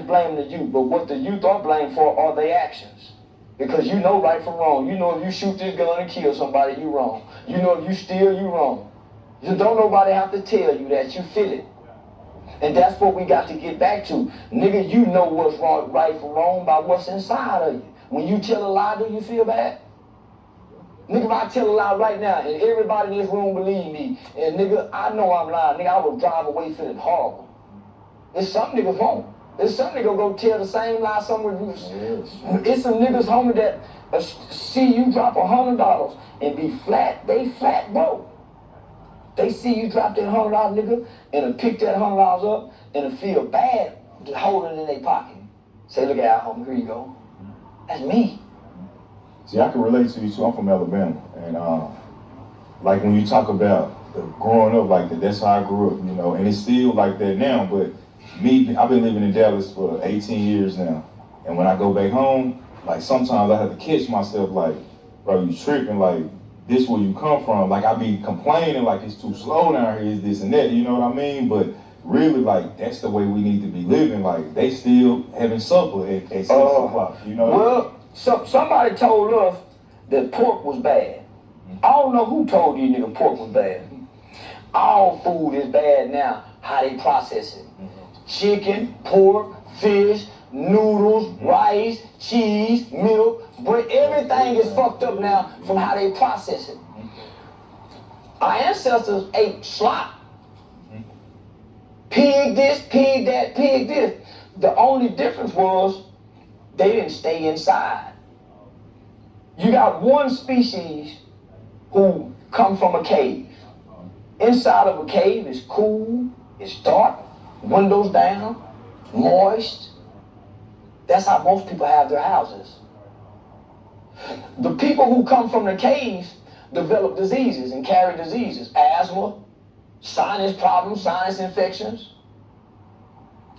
blaming the youth. But what the youth are blamed for are their actions. Because you know right from wrong. You know if you shoot this gun and kill somebody, you wrong. You know if you steal, you wrong. You don't nobody have to tell you that. You feel it. And that's what we got to get back to. Nigga, you know what's wrong, right from wrong by what's inside of you. When you tell a lie, do you feel bad? Nigga, if I tell a lie right now and everybody in this room believe me, and nigga, I know I'm lying, nigga, I would drive away feeling horrible. There's some niggas wrong. There's some niggas go tell the same lie somewhere. It's some niggas homie that see you drop $100 and be flat. They flat broke. They see you drop that $100 nigga and pick that $100 up and feel bad holding it in their pocket. Say, look at homie, here you go. That's me. See, I can relate to you too. I'm from Alabama, and like when you talk about growing up like that, that's how I grew up, you know, and it's still like that now. But me, I've been living in Dallas for 18 years now, and when I go back home, like sometimes I have to catch myself, like, bro, you tripping, like this where you come from. Like I be complaining like it's too slow down here, is this and that, you know what I mean? But really, like that's the way we need to be living. Like they still having supper at 6 o'clock, you know. Well, somebody told us that pork was bad. I don't know who told you nigga pork was bad. All food is bad now, how they process it. Chicken, pork, fish, noodles, rice, cheese, milk, bread, everything is fucked up now from how they process it. Our ancestors ate slop. Pig this, pig that, pig this. The only difference was they didn't stay inside. You got one species who come from a cave. Inside of a cave is cool, it's dark, windows down, moist. That's how most people have their houses. The people who come from the caves develop diseases and carry diseases. Asthma, sinus problems, sinus infections,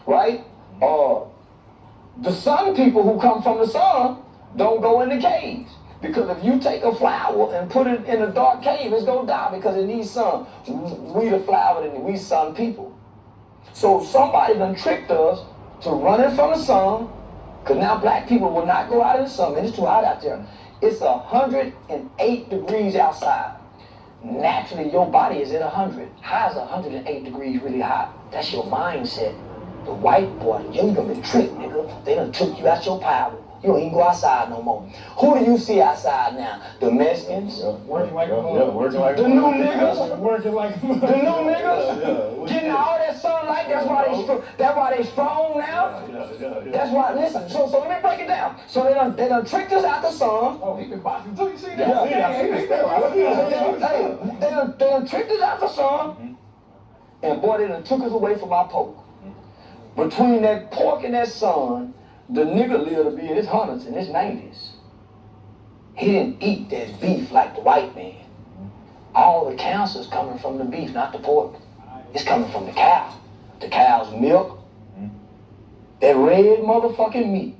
right? The sun people who come from the sun don't go in the caves. Because if you take a flower and put it in a dark cave, it's gonna die because it needs sun. We the flower and we sun people. So somebody done tricked us to run it from the sun, because now black people will not go out in the sun. Man, it's too hot out there. It's 108 degrees outside. Naturally, your body is at 100. How is 108 degrees really hot? That's your mindset. The white boy, you done been tricked, nigga. They done took you out your power. You don't even go outside no more. Who do you see outside now? The Mexicans? Working like the new niggas? Working like the new niggas? Getting all that sunlight, that's why they strong now? That's why, listen, so let me break it down. So they done tricked us out the sun. Oh, he been boxing too, you see that? They done tricked us out the sun. And boy, they done took us away from our pork. Between that pork and that sun, the nigga lived to be in his hundreds and his 90s. He didn't eat that beef like the white man. All the cancer's coming from the beef, not the pork. It's coming from the cow. The cow's milk. That red motherfucking meat.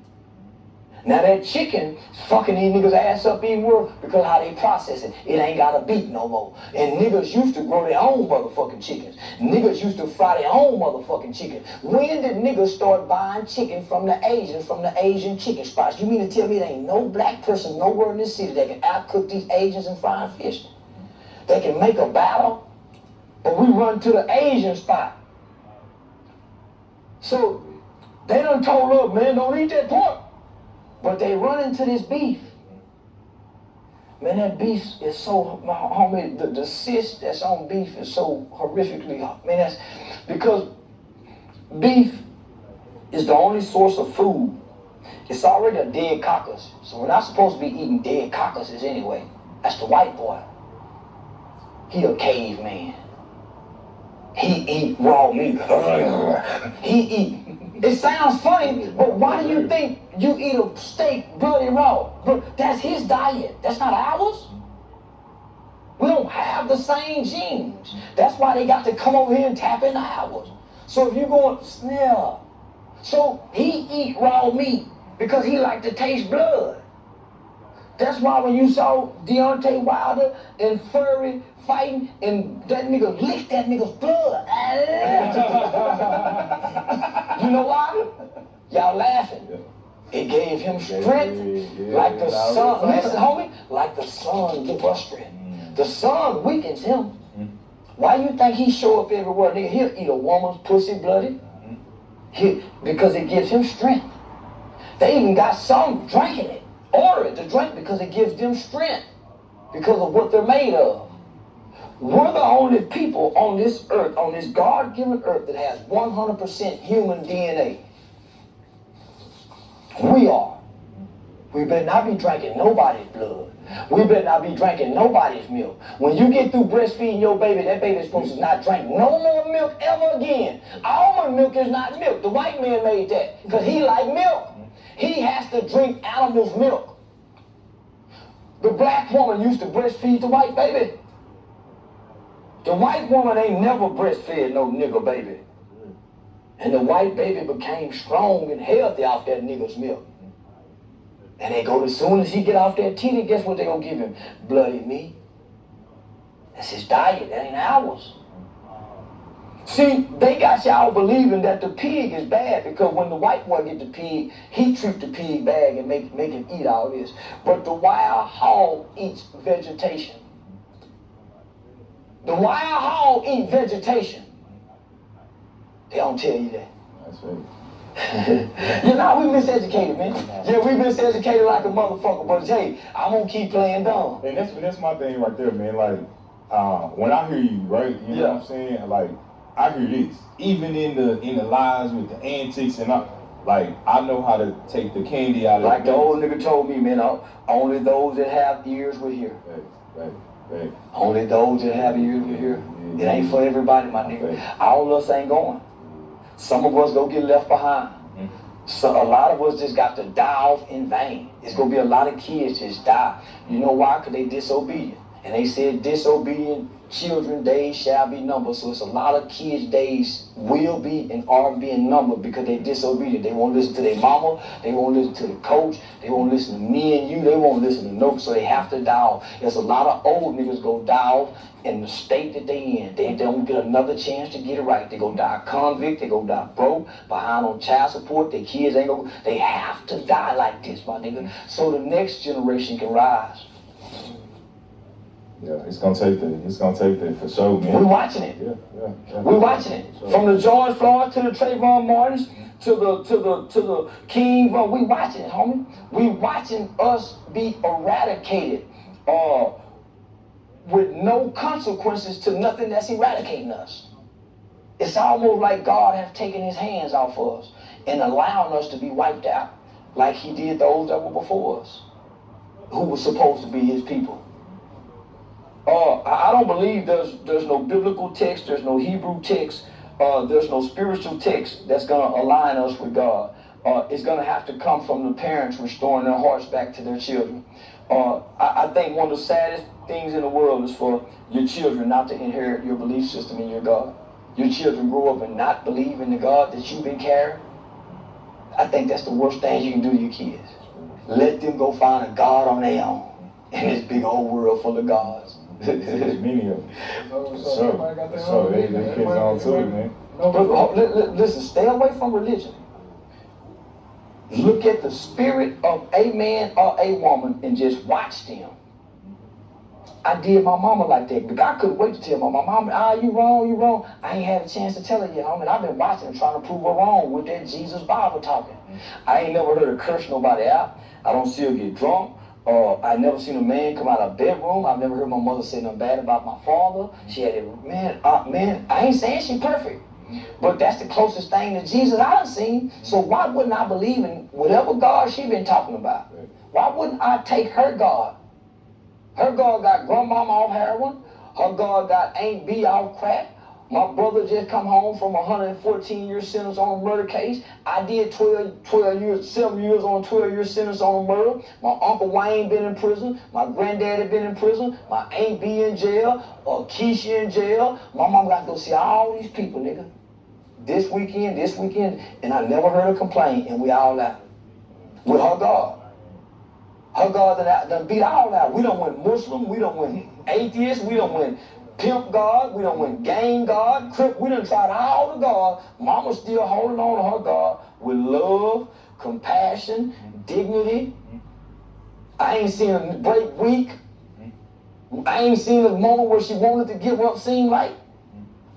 Now that chicken fucking these niggas ass up even worse because how they process it. It ain't got a beat no more. And niggas used to grow their own motherfucking chickens. Niggas used to fry their own motherfucking chicken. When did niggas start buying chicken from the Asian chicken spots? You mean to tell me there ain't no black person nowhere in this city that can outcook these Asians in frying fish? They can make a battle, but we run to the Asian spot. So they done told us, man, don't eat that pork. But they run into this beef. Man, that beef is so, homie, the cyst that's on beef is so horrifically, man, that's because beef is the only source of food. It's already a dead carcass. So we're not supposed to be eating dead carcasses anyway. That's the white boy. He a caveman. He eat raw meat. He eat. It sounds funny, but why do you think you eat a steak bloody raw? But that's his diet. That's not ours. We don't have the same genes. That's why they got to come over here and tap into ours. So if you're going, yeah. So he eat raw meat because he like to taste blood. That's why when you saw Deontay Wilder and Fury fighting, and that nigga licked that nigga's blood. You know why? Y'all laughing. It gave him strength like the sun. Listen, homie, like the sun give us strength. The sun weakens him. Why you think he show up everywhere? Nigga, he'll eat a woman's pussy bloody. Because it gives him strength. They even got some drinking it. Order it to drink because it gives them strength. Because of what they're made of. We're the only people on this earth, on this God-given earth, that has 100% human DNA. We are. We better not be drinking nobody's blood. We better not be drinking nobody's milk. When you get through breastfeeding your baby, that baby's supposed to not drink no more milk ever again. Almond milk is not milk. The white man made that because he like milk. He has to drink animal's milk. The black woman used to breastfeed the white baby. The white woman ain't never breastfed no nigger baby. And the white baby became strong and healthy off that nigger's milk. And they go, as soon as he get off that titty, guess what they gonna give him? Bloody meat. That's his diet, that ain't ours. See, they got y'all believing that the pig is bad because when the white boy get the pig, he treat the pig bad and make him eat all this. But the wild hog eats vegetation. The wild hog eat vegetation. They don't tell you that. That's right. You know, we miseducated, man. Yeah, we miseducated like a motherfucker. But hey, I'm gonna keep playing dumb. And that's my thing right there, man. Like, when I hear you, right? You know what I'm saying? Like, I hear this. Even in the lies with the antics and I know how to take the candy out of like the old nigga told me, man. Only those that have ears will hear. Right. Only those that have ears will hear. It ain't for everybody, my nigga. All of us ain't going. Some of us go get left behind. So a lot of us just got to die off in vain. It's gonna be a lot of kids just die. You know why? Because they disobedient. And they said disobedient children days shall be numbered. So it's a lot of kids days will be and are being numbered because they disobedient. They won't listen to their mama. They won't listen to the coach. They won't listen to me and you. They won't listen to nobody. So they have to die off. There's a lot of old niggas go die off in the state that they in. They don't get another chance to get it right. They go die convict. They go die broke, behind on child support. Their kids ain't go. They have to die like this, my nigga. So the next generation can rise. Yeah, it's gonna take that for sure, man. We're watching it. Yeah. We're watching it. Sure. From the George Floyd to the Trayvon Martins to the King. We watching it, homie. We watching us be eradicated, with no consequences to nothing that's eradicating us. It's almost like God has taken His hands off of us and allowing us to be wiped out, like He did those that were before us, who were supposed to be His people. I don't believe there's no biblical text, there's no Hebrew text, there's no spiritual text that's going to align us with God. It's going to have to come from the parents restoring their hearts back to their children. I think one of the saddest things in the world is for your children not to inherit your belief system in your God. Your children grow up and not believe in the God that you've been carrying. I think that's the worst thing you can do to your kids. Let them go find a God on their own in this big old world full of gods. There's many of them. So everybody got their So own they religion. kids on to it, man. But listen, stay away from religion. Look at the spirit of a man or a woman and just watch them. I did my mama like that because I couldn't wait to tell my mama, you wrong, you wrong. I ain't had a chance to tell her yet, homie. I've been watching and trying to prove her wrong with that Jesus Bible talking. I ain't never heard her curse nobody out. I don't see her get drunk. I never seen a man come out of a bedroom. I've never heard my mother say nothing bad about my father. She had it, man, I ain't saying she perfect. But that's the closest thing to Jesus I done seen. So why wouldn't I believe in whatever God she been talking about? Why wouldn't I take her God? Her God got grandmama off heroin. Her God got Aunt B off crack. My brother just come home from 114-year sentence on a murder case. I did 12 years, 7 years on a 12-year sentence on a murder. My Uncle Wayne been in prison. My granddaddy been in prison. My Aunt B in jail. Keisha in jail. My mom got to go see all these people, nigga. This weekend, and I never heard her complain, and we all out. With her God. Her God done beat all out. We done went Muslim, we done went atheist, we done went pimp God, we done went gang God, crip, we done tried all the God. Mama's still holding on to her God with love, compassion, dignity. I ain't seen her break weak. I ain't seen a moment where she wanted to give up, seem like.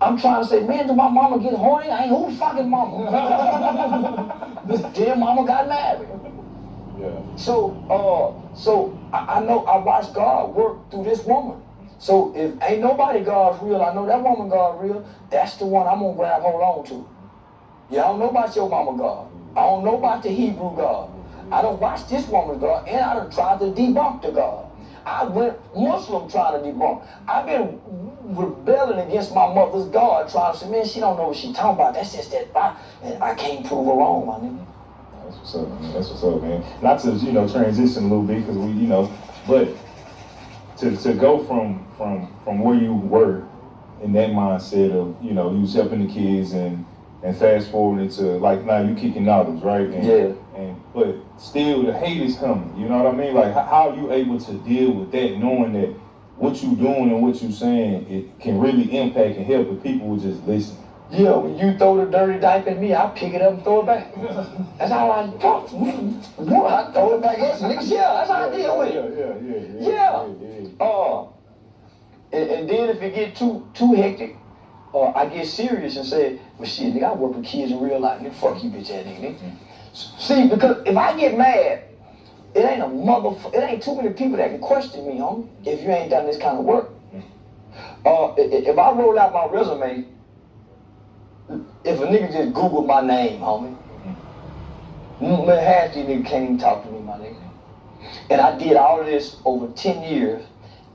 I'm trying to say, man, did my mama get horny? I ain't who fucking mama. This damn mama got married. Yeah. So I know I watched God work through this woman. So if ain't nobody God's real, I know that woman God real, that's the one I'm gonna grab hold on to. Yeah, I don't know about your mama God. I don't know about the Hebrew God. I don't watch this woman God, and I done tried to debunk the God. I went Muslim trying to debunk. I've been rebelling against my mother's God, trying to say, man, she don't know what she talking about. That's just that, and I can't prove her wrong, my nigga. That's what's up, man. That's what's up, man. Not to, transition a little bit, because we, but to go from where you were in that mindset of, you was helping the kids and fast forwarding to, like, now you kicking knowledge, right? And, yeah. But still, the hate is coming. You know what I mean? Like, how are you able to deal with that, knowing that what you doing and what you saying, it can really impact and help if people will just listen? Yeah, when you throw the dirty diaper at me, I pick it up and throw it back. That's how I talk. I throw it back at you, niggas. Yeah, that's how I deal with it. Yeah. And then if it get too hectic, I get serious and say, well, shit, nigga, I work with kids in real life. Nigga, fuck you, bitch ass nigga. See, because if I get mad, it ain't too many people that can question me, homie, if you ain't done this kind of work. If I roll out my resume, if a nigga just Google my name, homie, man, half these niggas can't even talk to me, my nigga. And I did all of this over 10 years,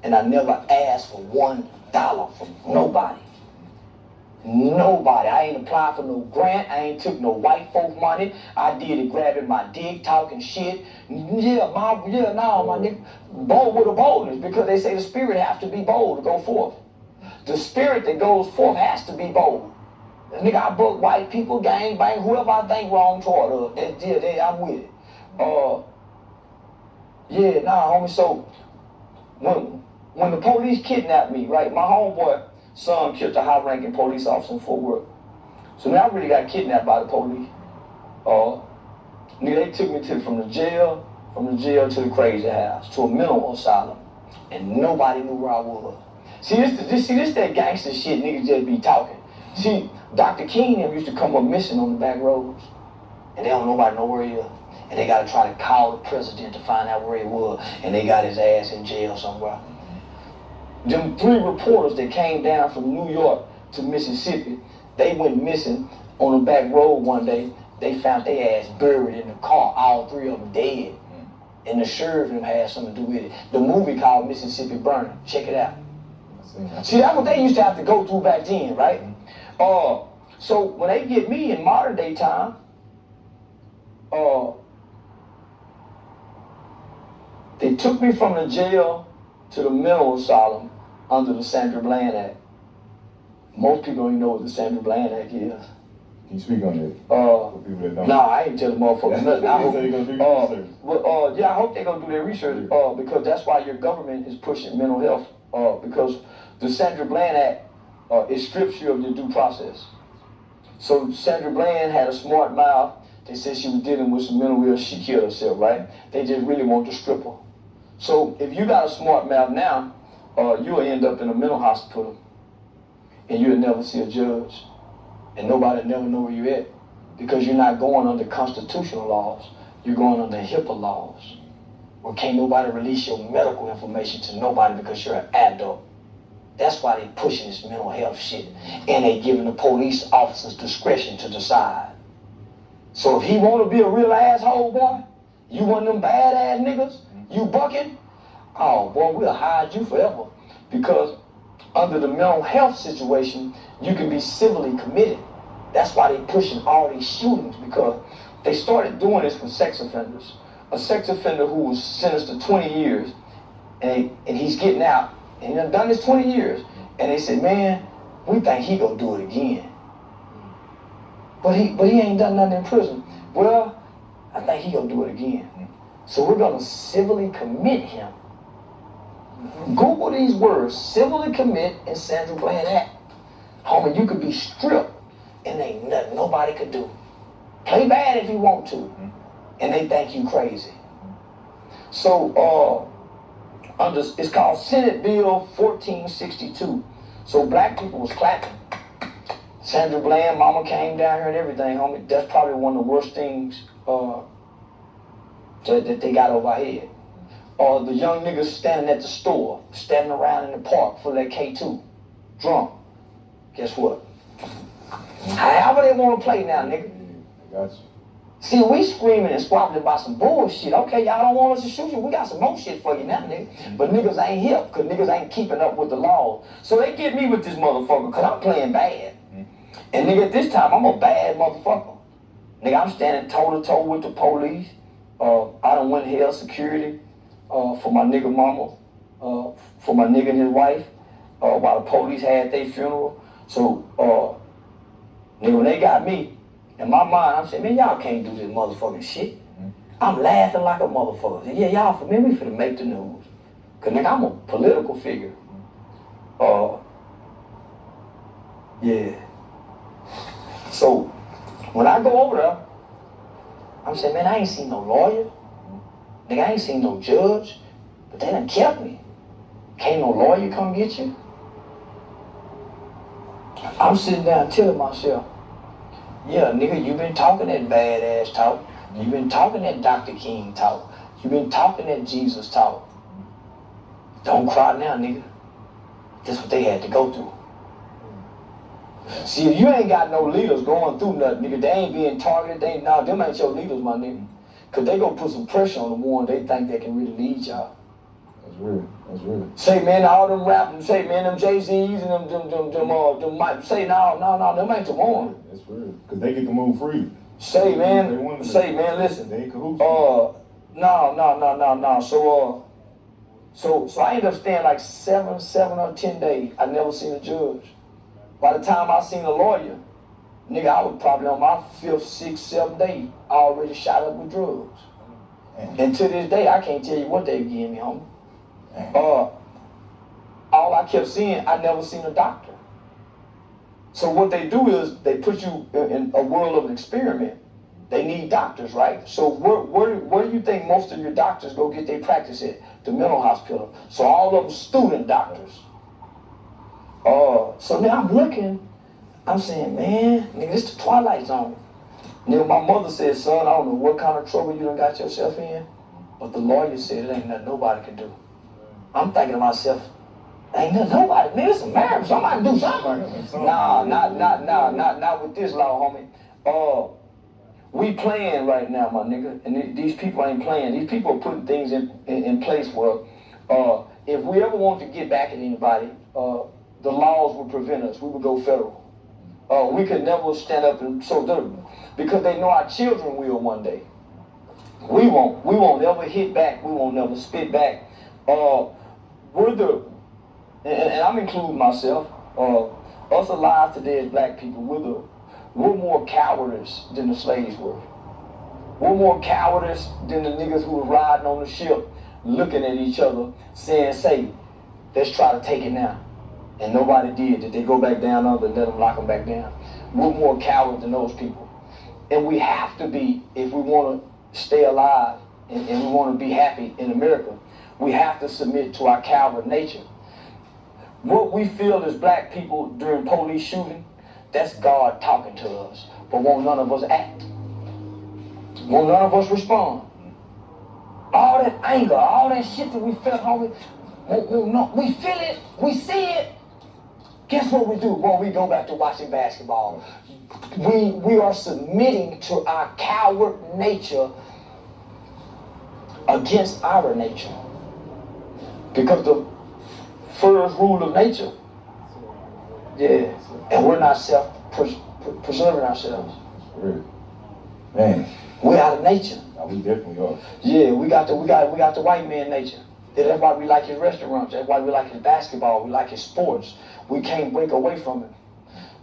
and I never asked for $1 from nobody. Nobody. I ain't applied for no grant. I ain't took no white folk money. I did it grabbing my dick, talking shit. My nigga. Bold with a boldness, because they say the spirit has to be bold to go forth. The spirit that goes forth has to be bold. Nigga, I broke white people, gang bang, whoever I think wrong toward I'm with it. Homie, so when the police kidnapped me, right, my homeboy son killed a high-ranking police officer in Fort Worth. So now I really got kidnapped by the police. Nigga, they took me from the jail to the crazy house, to a mental asylum, and nobody knew where I was. See, this that gangster shit niggas just be talking. See, Dr. King used to come up missing on the back roads, and nobody know where he is. And they gotta try to call the president to find out where he was, and they got his ass in jail somewhere. Them 3 reporters that came down from New York to Mississippi, they went missing on the back road one day. They found their ass buried in the car, all 3 of them dead. And the sheriff had something to do with it. The movie called Mississippi Burning. Check it out. See, that's what they used to have to go through back then, right? So when they get me in modern day time, they took me from the jail to the mental asylum under the Sandra Bland Act. Most people don't even know what the Sandra Bland Act is. Can you speak on that? For people that don't. Nah, I ain't telling motherfuckers nothing. I hope they gonna do research. Yeah, I hope they gonna do their research. Because that's why your government is pushing mental health. Because the Sandra Bland Act, it strips you of your due process. So Sandra Bland had a smart mouth. They said she was dealing with some mental illness. She killed herself, right? They just really want to strip her. So if you got a smart mouth now, you'll end up in a mental hospital, and you'll never see a judge, and nobody never know where you're at, because you're not going under constitutional laws. You're going under HIPAA laws, where can't nobody release your medical information to nobody because you're an adult. That's why they pushing this mental health shit, and they giving the police officers discretion to decide. So if he want to be a real asshole, boy, you one of them bad ass niggas, you bucking, oh boy, we'll hide you forever. Because under the mental health situation, you can be civilly committed. That's why they pushing all these shootings, because they started doing this with sex offenders. A sex offender who was sentenced to 20 years, and he's getting out, and he done this 20 years, and they said, man, we think he gonna do it again. But he ain't done nothing in prison. Well, I think he gonna do it again. So we're gonna civilly commit him. Google these words, civilly commit and Sandra Bland Act. Homie, you could be stripped and ain't nothing nobody could do. Play bad if you want to, and they think you crazy. So it's called Senate Bill 1462. So black people was clapping. Sandra Bland, mama came down here and everything, homie. That's probably one of the worst things that they got over our head. The young niggas standing at the store, standing around in the park for that K2, drunk. Guess what? However they want to play now, nigga. Gotcha. See, we screaming and squabbling about some bullshit. Okay, y'all don't want us to shoot you. We got some more shit for you now, nigga. But niggas ain't hip, because niggas ain't keeping up with the law. So they get me with this motherfucker, because I'm playing bad. And nigga, at this time, I'm a bad motherfucker. Nigga, I'm standing toe-to-toe with the police. I done went hell security for my nigga mama, for my nigga and his wife, while the police had their funeral. So, nigga, when they got me, in my mind, I'm saying, man, y'all can't do this motherfucking shit. I'm laughing like a motherfucker. Yeah, y'all, for me, we finna make the news. Cause nigga, I'm a political figure. Yeah. So, when I go over there, I'm saying, man, I ain't seen no lawyer. Nigga, I ain't seen no judge. But they done kept me. Can't no lawyer come get you? I'm sitting down telling myself, yeah, nigga, you been talking that badass talk. You been talking that Dr. King talk. You been talking that Jesus talk. Don't cry now, nigga. That's what they had to go through. See, if you ain't got no leaders going through nothing, nigga, they ain't being targeted, them ain't your leaders, my nigga. Cause they gonna put some pressure on the one they think they can really lead y'all. That's real. That's real. Say, man, all them rapping, say, man, them Jay-Z's and them Mike, say, no, them ain't tomorrow. That's real. Cause they get to move free. Say, man, listen. They ain't cahoots. No. So I ended up staying like 7 or 10 days. I never seen a judge. By the time I seen a lawyer, nigga, I was probably on my 5th, 6th, 7th day, already shot up with drugs. And to this day, I can't tell you what they gave me, homie. All I kept seeing, I never seen a doctor. So what they do is they put you in a world of an experiment. They need doctors, right? So where do you think most of your doctors go get their practice at? The mental hospital. So all of them student doctors. So now I'm looking, I'm saying, man, nigga, this the Twilight Zone. Nigga, my mother said, son, I don't know what kind of trouble you done got yourself in, but the lawyer said it ain't nothing nobody can do. I'm thinking to myself, ain't nothing nobody, man, it's a marriage, somebody do something. Nah, not with this law, homie. We playing right now, my nigga, and these people ain't playing. These people are putting things in place where if we ever want to get back at anybody, the laws would prevent us. We would go federal. We could never stand up and because they know our children will one day. We won't ever hit back. We won't never spit back. And I'm including myself. Us alive today as black people, We're more cowardice than the slaves were. We're more cowardice than the niggas who were riding on the ship, looking at each other, saying, say, let's try to take it now. And nobody did. Did they go back down under and let them lock them back down? We're more cowards than those people. And we have to be, if we want to stay alive and we want to be happy in America, we have to submit to our coward nature. What we feel as black people during police shooting, that's God talking to us. But won't none of us act. Won't none of us respond. All that anger, all that shit that we felt, we feel it, we see it. Guess what we do? Well, we go back to watching basketball. We are submitting to our coward nature against our nature. Because the first rule of nature, yeah, and we're not self-preserving ourselves. Man, we're out of nature. we definitely are. Yeah, we got the white man nature. That's why we like his restaurants. That's why we like his basketball. We like his sports. We can't break away from him.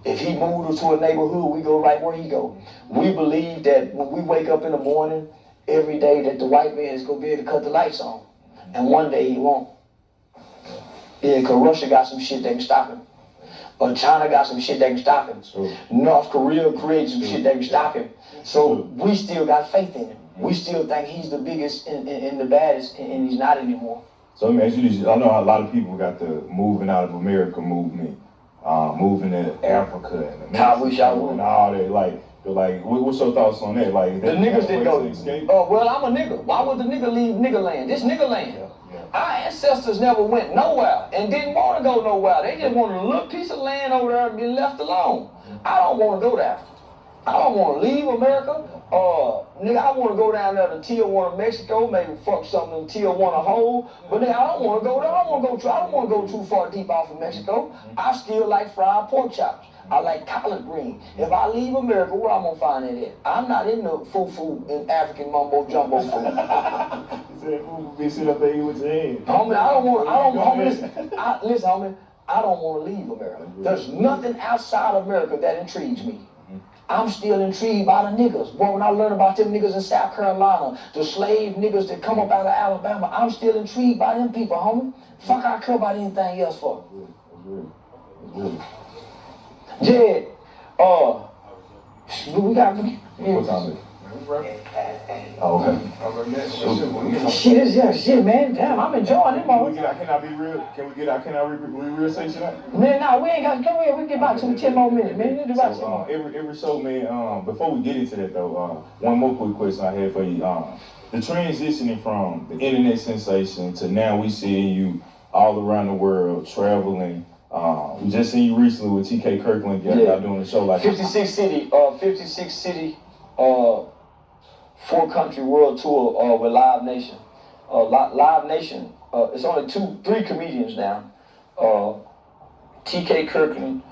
If he moved to a neighborhood, we go right where he go. We believe that when we wake up in the morning, every day that the white man is going to be able to cut the lights on. And one day he won't. Yeah, because Russia got some shit that can stop him. Or China got some shit that can stop him. True. North Korea created some shit that can stop him. So we still got faith in him. We still think he's the biggest and the baddest, and he's not anymore. So let me ask you this. I know a lot of people got the moving out of America movement, moving to Africa and Mexico and all that. Like, what's your thoughts on that? Like, the niggas didn't go. Well, I'm a nigga. Why would the nigga leave nigga land? This nigga land. Yeah. Our ancestors never went nowhere and didn't want to go nowhere. They just wanted a little piece of land over there and be left alone. I don't want to go there. I don't want to leave America. Nigga, I want to go down there to Tijuana, Mexico, maybe fuck something in Tijuana hole. But nigga, I don't want to go there. I don't want to go too far deep off of Mexico. I still like fried pork chops. I like collard green. If I leave America, where I'm gonna find it at? I'm not in the fufu and African mumbo jumbo food. You said fufu be sit up there with your head. Homie, listen, homie, I don't want to leave America. There's nothing outside America that intrigues me. I'm still intrigued by the niggas. Boy, when I learned about them niggas in South Carolina, the slave niggas that come up out of Alabama, I'm still intrigued by them people, homie. Fuck, I care about anything else for. Yeah, we got. What time is it? Oh, okay. Shit, man. Damn, I'm enjoying it, Can I be real? Can I be real say tonight? Man, nah, we ain't got to come here. We can get about 10 more minutes, man. Let's do about 10 more. Every show, man, before we get into that, though, one more quick question I had for you. The transitioning from the internet sensation to now we seeing you all around the world, traveling. We just seen you recently with TK Kirkland, y'all doing a show like 56 city, 4-country world tour with Live Nation. Live Nation, it's only 3 comedians now. TK Kirkland,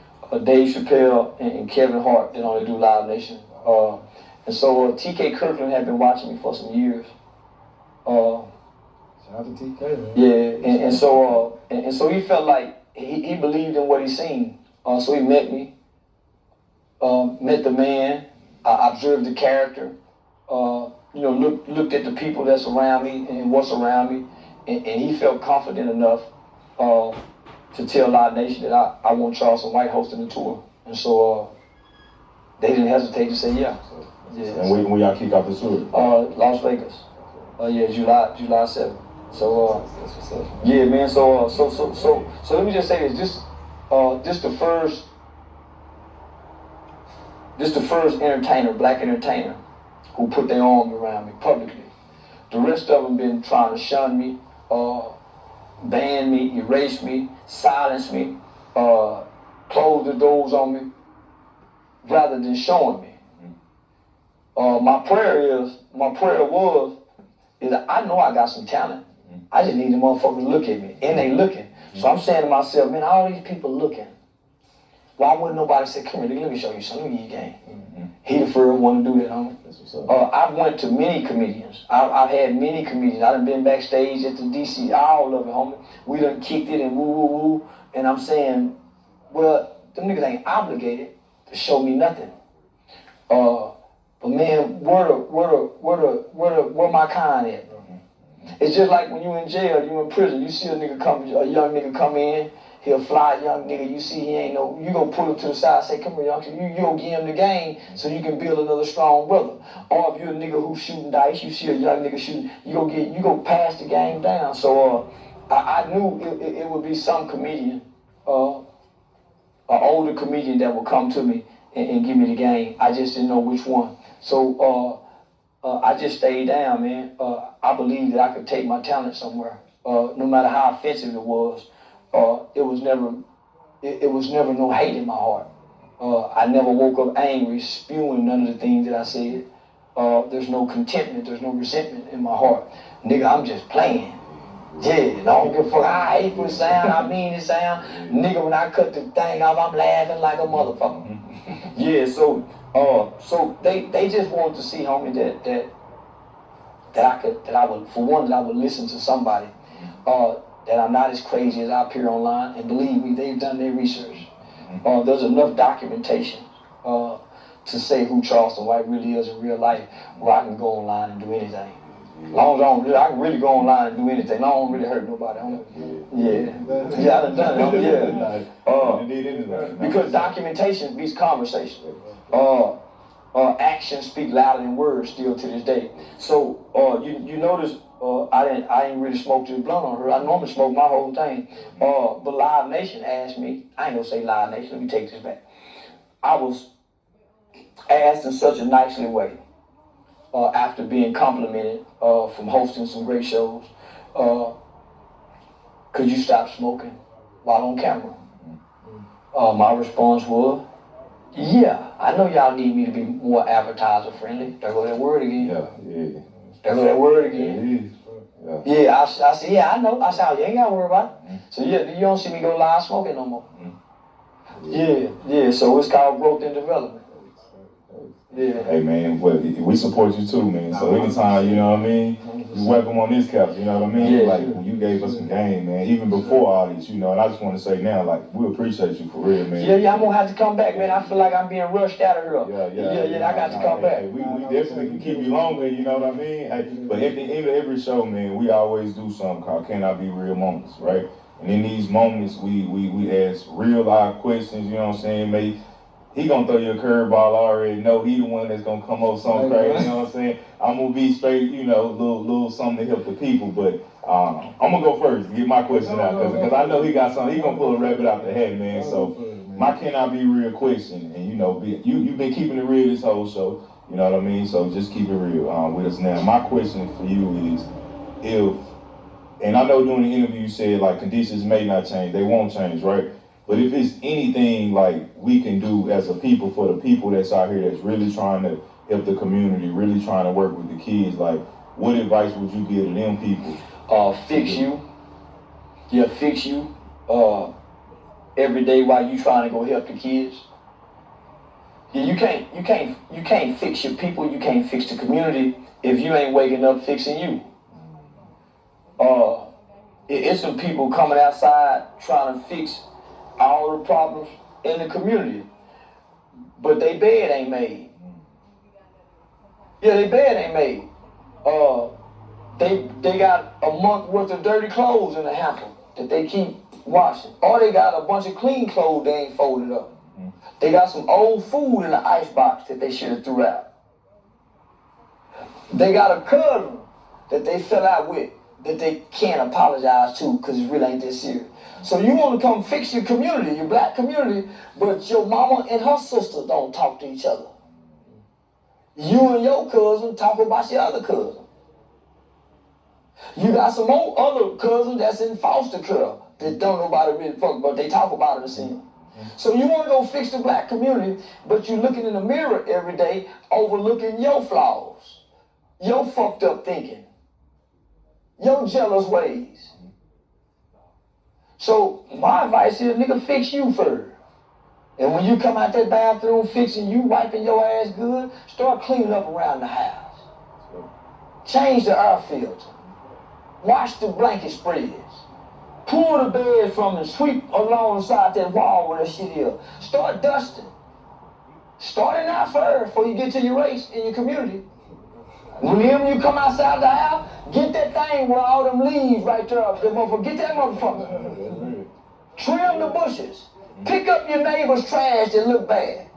Dave Chappelle, and Kevin Hart that only do Live Nation. And so TK Kirkland had been watching me for some years. Shout out to TK, man. Yeah, and so he felt like he believed in what he seen. So he met me, met the man. I observed the character. Looked at the people that's around me and what's around me, and he felt confident enough to tell Live Nation that I want Charleston White hosting the tour. And so they didn't hesitate to say yeah. And when y'all kick off the tour? Las Vegas. July 7th. So yeah, man. So let me just say this. This the first entertainer, black entertainer, who put their arm around me publicly. The rest of them been trying to shun me, ban me, erase me, silence me, close the doors on me, rather than showing me. My prayer was that I know I got some talent. I just need the motherfuckers to look at me, and they looking. So I'm saying to myself, man, all these people looking. Why wouldn't nobody say, come here, let me show you something, let me get your game. He the first one to do that, homie. I've went to many comedians. I've had many comedians. I done been backstage at the DC, all of it, homie. We done kicked it and woo. And I'm saying, well, them niggas ain't obligated to show me nothing. But man, where my kind at? It's just like when you in jail, you in prison, you see a young nigga come in, he'll fly a young nigga, you see he ain't no, you gonna pull him to the side, say, come here, youngster, you gonna give him the game so you can build another strong brother. Or if you're a nigga who's shooting dice, you see a young nigga shooting, you go pass the game down. So I knew it would be some comedian, an older comedian that would come to me and give me the game. I just didn't know which one. So I just stayed down, man. I believed that I could take my talent somewhere, no matter how offensive it was. It was never no hate in my heart. I never woke up angry, spewing none of the things that I said. There's no contentment, there's no resentment in my heart. Nigga, I'm just playing. Yeah, I don't give a fuck. I hate the sound, I mean the sound. Nigga, when I cut the thing off, I'm laughing like a motherfucker. Yeah, so they just wanted to see, homie, that I would listen to somebody. That I'm not as crazy as I appear online, and believe me, they've done their research. There's enough documentation to say who Charleston White really is in real life, where I can go online and do anything. As long as I can really go online and do anything. I don't really hurt nobody. Yeah, I done it. Yeah. Because documentation beats conversation. Actions speak louder than words still to this day. So you notice I ain't really smoked this blunt on her. I normally smoke my whole thing. But Live Nation asked me, I ain't gonna say Live Nation, let me take this back. I was asked in such a nicely way, after being complimented from hosting some great shows, could you stop smoking while on camera? My response was, yeah, I know y'all need me to be more advertiser friendly. There go that word again. Yeah. There go that word again. Yeah, I said, yeah, I know. I said, you ain't got to worry about it. So yeah, you don't see me go live smoking no more. Yeah, so it's called growth and development. Yeah. Hey man, well, we support you too, man. So anytime, you know what I mean, you welcome on this couch, you know what I mean? Yeah. Like when you gave us some game, man, even before all this, you know, and I just want to say now, like, we appreciate you for real, man. Yeah, I'm gonna have to come back, man. I feel like I'm being rushed out of here. Yeah, I got to come back. Hey, we definitely can keep you longer, you know what I mean? Hey, but at the end of every show, man, we always do something called Can I Be Real Moments, right? And in these moments, we ask real live questions, you know what I'm saying? He gonna throw you a curveball, I already know. He the one that's gonna come up something crazy, you know what I'm saying? I'm gonna be straight, you know, little something to help the people, but I'm gonna go first to get my question out, because I know he got something. He gonna pull a rabbit out the hat, man. So my Can I Be Real question, and you know, you've been keeping it real this whole show, you know what I mean? So just keep it real with us now. My question for you is, and I know during the interview you said like conditions may not change, they won't change, right? But if it's anything like we can do as a people for the people that's out here that's really trying to help the community, really trying to work with the kids, like what advice would you give to them people? Fix you. Yeah, fix you. Every day while you trying to go help the kids. Yeah, you can't fix your people. You can't fix the community if you ain't waking up fixing you. It's some people coming outside trying to fix all the problems in the community, but they bed ain't made. Yeah, they bed ain't made. They got a month worth of dirty clothes in the hamper that they keep washing, or they got a bunch of clean clothes they ain't folded up. They got some old food in the icebox that they should have threw out. They got a cousin that they fell out with that they can't apologize to because it really ain't that serious. So you want to come fix your community, your black community, but your mama and her sister don't talk to each other. You and your cousin talk about your other cousin. You got some more other cousin that's in foster care that don't nobody really fuck, but they talk about it the same. So you want to go fix the black community, but you looking in the mirror every day, overlooking your flaws, your fucked up thinking, your jealous ways. So my advice is, nigga, fix you first. And when you come out that bathroom fixing you, wiping your ass good, start cleaning up around the house. Change the air filter. Wash the blanket spreads. Pull the bed from and sweep alongside that wall where that shit is. Start dusting. Starting out first before you get to your race in your community. When you come outside the house, get that thing with all them leaves right there. Get that motherfucker. Trim the bushes. Pick up your neighbor's trash that look bad.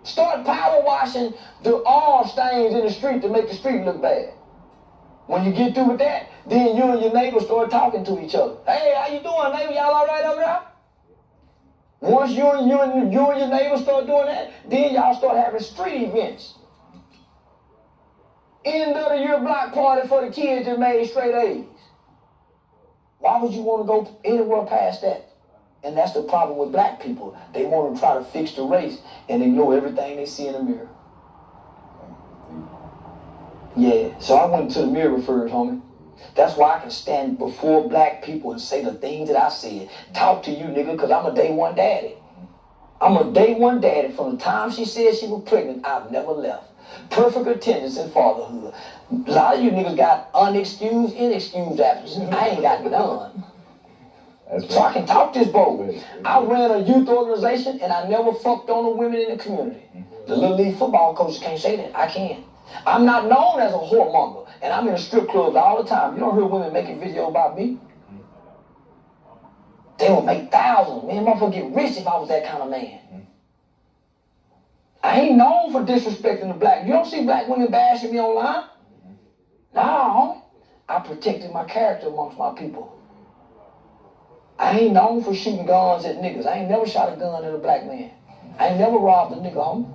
Start power washing the oil stains in the street to make the street look bad. When you get through with that, then you and your neighbor start talking to each other. Hey, how you doing, neighbor? Y'all all right over there? Once you and your neighbor start doing that, then y'all start having street events. End of the year block party for the kids that made straight A's. Why would you want to go anywhere past that? And that's the problem with black people. They want to try to fix the race and ignore everything they see in the mirror. Yeah, so I went to the mirror first, homie. That's why I can stand before black people and say the things that I said. Talk to you, nigga, because I'm a day one daddy. I'm a day one daddy. From the time she said she was pregnant, I've never left. Perfect attendance in fatherhood. A lot of you niggas got unexcused, inexcused absences. I ain't got none. So I can talk this boat. I ran a youth organization and I never fucked on the women in the community. The Little League football coaches can't say that. I can. I'm not known as a whoremonger, and I'm in the strip clubs all the time. You don't hear women making videos about me. They will make thousands. Man, motherfucker get rich if I was that kind of man. I ain't known for disrespecting the black. You don't see black women bashing me online? No, I protected my character amongst my people. I ain't known for shooting guns at niggas. I ain't never shot a gun at a black man. I ain't never robbed a nigga, homie.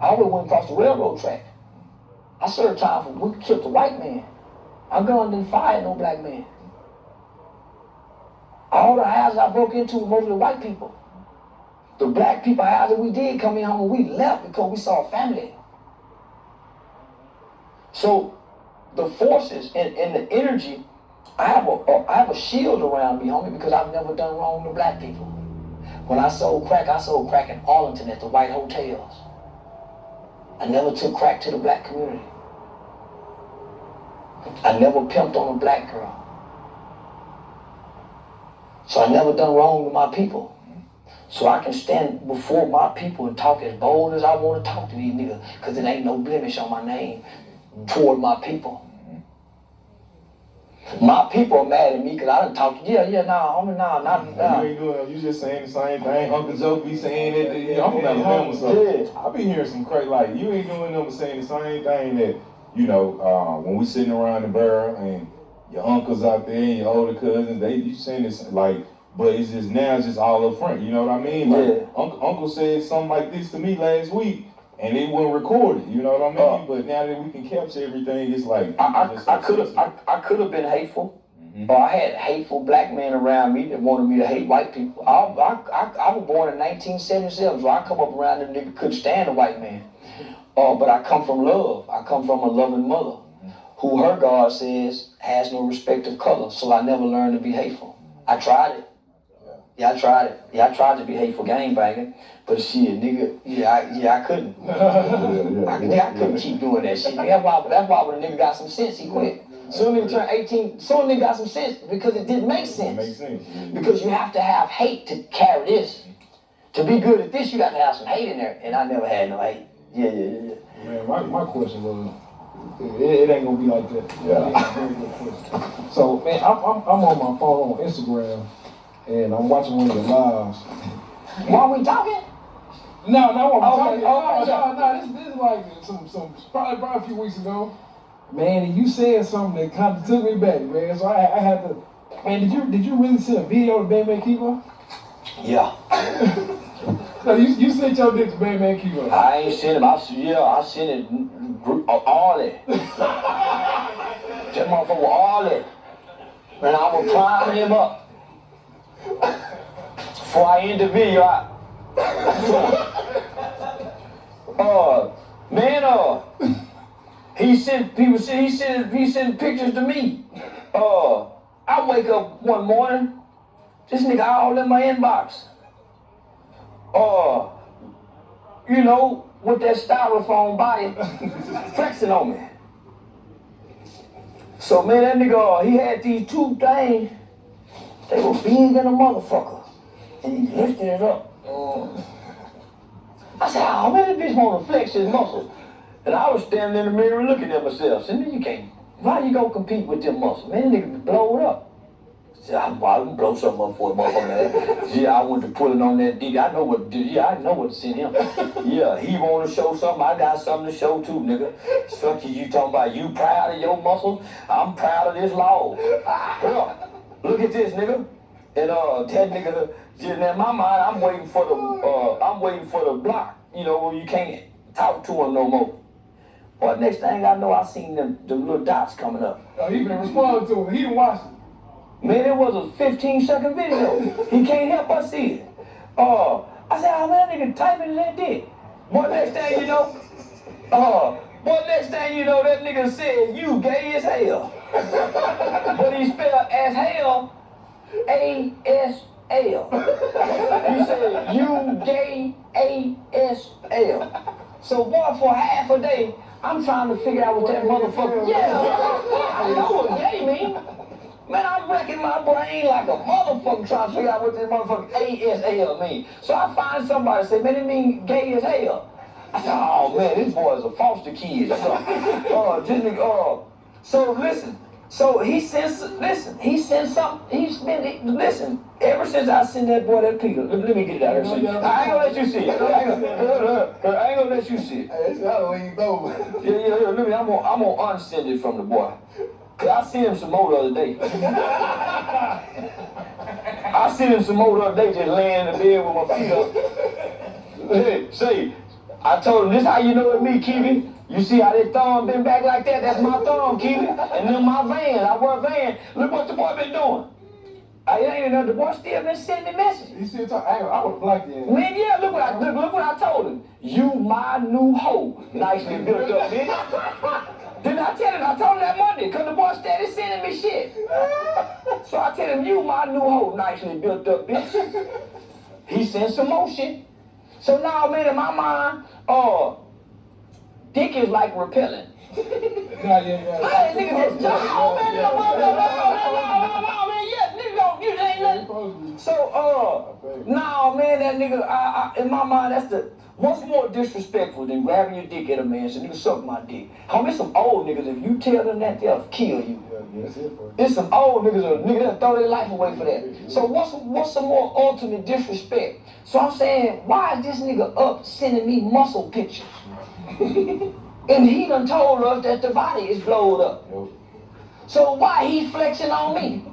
I always went across the railroad track. I served time for we killed a white man. My gun didn't fire no black man. All the houses I broke into were mostly white people. The black people houses we did come in home and we left because we saw a family. So the forces and the energy, I have a shield around me, homie, because I've never done wrong to black people. When I sold crack in Arlington at the white hotels. I never took crack to the black community. I never pimped on a black girl. So I never done wrong to my people. So I can stand before my people and talk as bold as I want to talk to these niggas, because there ain't no blemish on my name toward my people. My people are mad at me because I done talked to you. Nah. You ain't doing, you just saying the same thing. Uncle Joe be saying it. I'm from Alabama, so I be hearing some crazy, like, you ain't doing nothing but saying the same thing that, you know, when we sitting around the barrel and your uncles out there and your older cousins, you saying this, like, but it's just now, it's just all up front, you know what I mean? Like, Uncle said something like this to me last week, and it wasn't recorded, you know what I mean? But now that we can capture everything, it's like I could have been hateful. Or I had hateful black men around me that wanted me to hate white people. I was born in 1977, so I come up around them niggas couldn't stand a white man. But I come from love. I come from a loving mother, who her God says has no respect of color. So I never learned to be hateful. I tried it. Yeah, I tried it. Yeah, I tried to be hateful gangbanging, but shit, nigga, I couldn't. I couldn't keep doing that shit. That's why when a nigga got some sense, he quit. Soon nigga turned 18, soon nigga got some sense because it didn't make sense. It makes sense. Because you have to have hate to carry this. To be good at this, you got to have some hate in there, and I never had no hate. Yeah. Man, my question was, it ain't gonna be like that. Yeah. So, man, I'm on my phone on Instagram, and I'm watching one of your lives. While we talking? No, this is like some probably a few weeks ago. Man, and you said something that kind of took me back, man. So I had to. Man, did you really send a video to Bang Bang Keeper? Yeah. No, you sent your dick to Bang Bang Keeper. I ain't sent him. I sent it all that. That motherfucker all that. And I will prime him up. Before I end the video, he sent pictures to me. I wake up one morning, this nigga all in my inbox. You know, with that styrofoam body flexing on me. So man, that nigga, he had these two things. They were big than a motherfucker. And he lifted it up. I said, oh man, this bitch wanna flex his muscle. And I was standing in the mirror looking at myself. Saying, you can't, why you gonna compete with them muscles? Man, nigga be blowed up. I said, I'm gonna blow something up for a motherfucker. Yeah, I went to pulling on that dick. I know what to send him. Yeah, he wanna show something, I got something to show too, nigga. Fuck you talking about you proud of your muscles? I'm proud of this law. Yeah, look at this, nigga. And that nigga, just in my mind, I'm waiting for the block, you know, where you can't talk to him no more. Well, next thing I know, I seen them little dots coming up. Oh, he been responding to him. He didn't watch it. Man, it was a 15-second video. He can't help but see it. I said, oh man, that nigga typing in that dick. Boy, next thing you know, that nigga said, you gay as hell. But he spelled as hell, A-S-L. He said, you gay, A-S-L. So boy, for half a day, I'm trying to figure out what that motherfucker, I know what gay mean. Man, I'm wrecking my brain like a motherfucker trying to figure out what this motherfucker A-S-L mean. So I find somebody say, man, it mean gay as hell. I said, oh man, this boy is a foster kid or something. So listen. So he sent something, listen, ever since I sent that boy that Peter, let me get it out here. I ain't gonna let you see it. I ain't gonna let you see it. Hey, that's not where you go. Yeah, let me, I'm gonna unsend it from the boy. Cause I seen him some more the other day. I seen him some more the other day just laying in the bed with my feet up. Hey, say, I told him, this how you know it's me, Keevy. You see how that thumb been back like that? That's my thumb, Keevy. And then my van, I wear a van. Look what the boy been doing. It ain't enough. The boy still been sending me messages. He still talking. I would block you. Man, yeah, look what I told him. You my new hoe. Nicely built up, bitch. Didn't I tell him? I told him that Monday, because the boy steady sending me shit. So I tell him, you my new hoe. Nicely built up, bitch. He sent some more shit. So now, man, in my mind, dick is like repelling. Hey, nigga, just you ain't nothing. So, nah, man, that nigga, in my mind, that's the, what's more disrespectful than grabbing your dick at a man, so nigga suck my dick. Homie, some old niggas, if you tell them that, they'll kill you. It's some old niggas, that'll throw their life away for that. So what's some more ultimate disrespect? So I'm saying, why is this nigga up sending me muscle pictures? And he done told us that the body is blowed up. So why he flexing on me?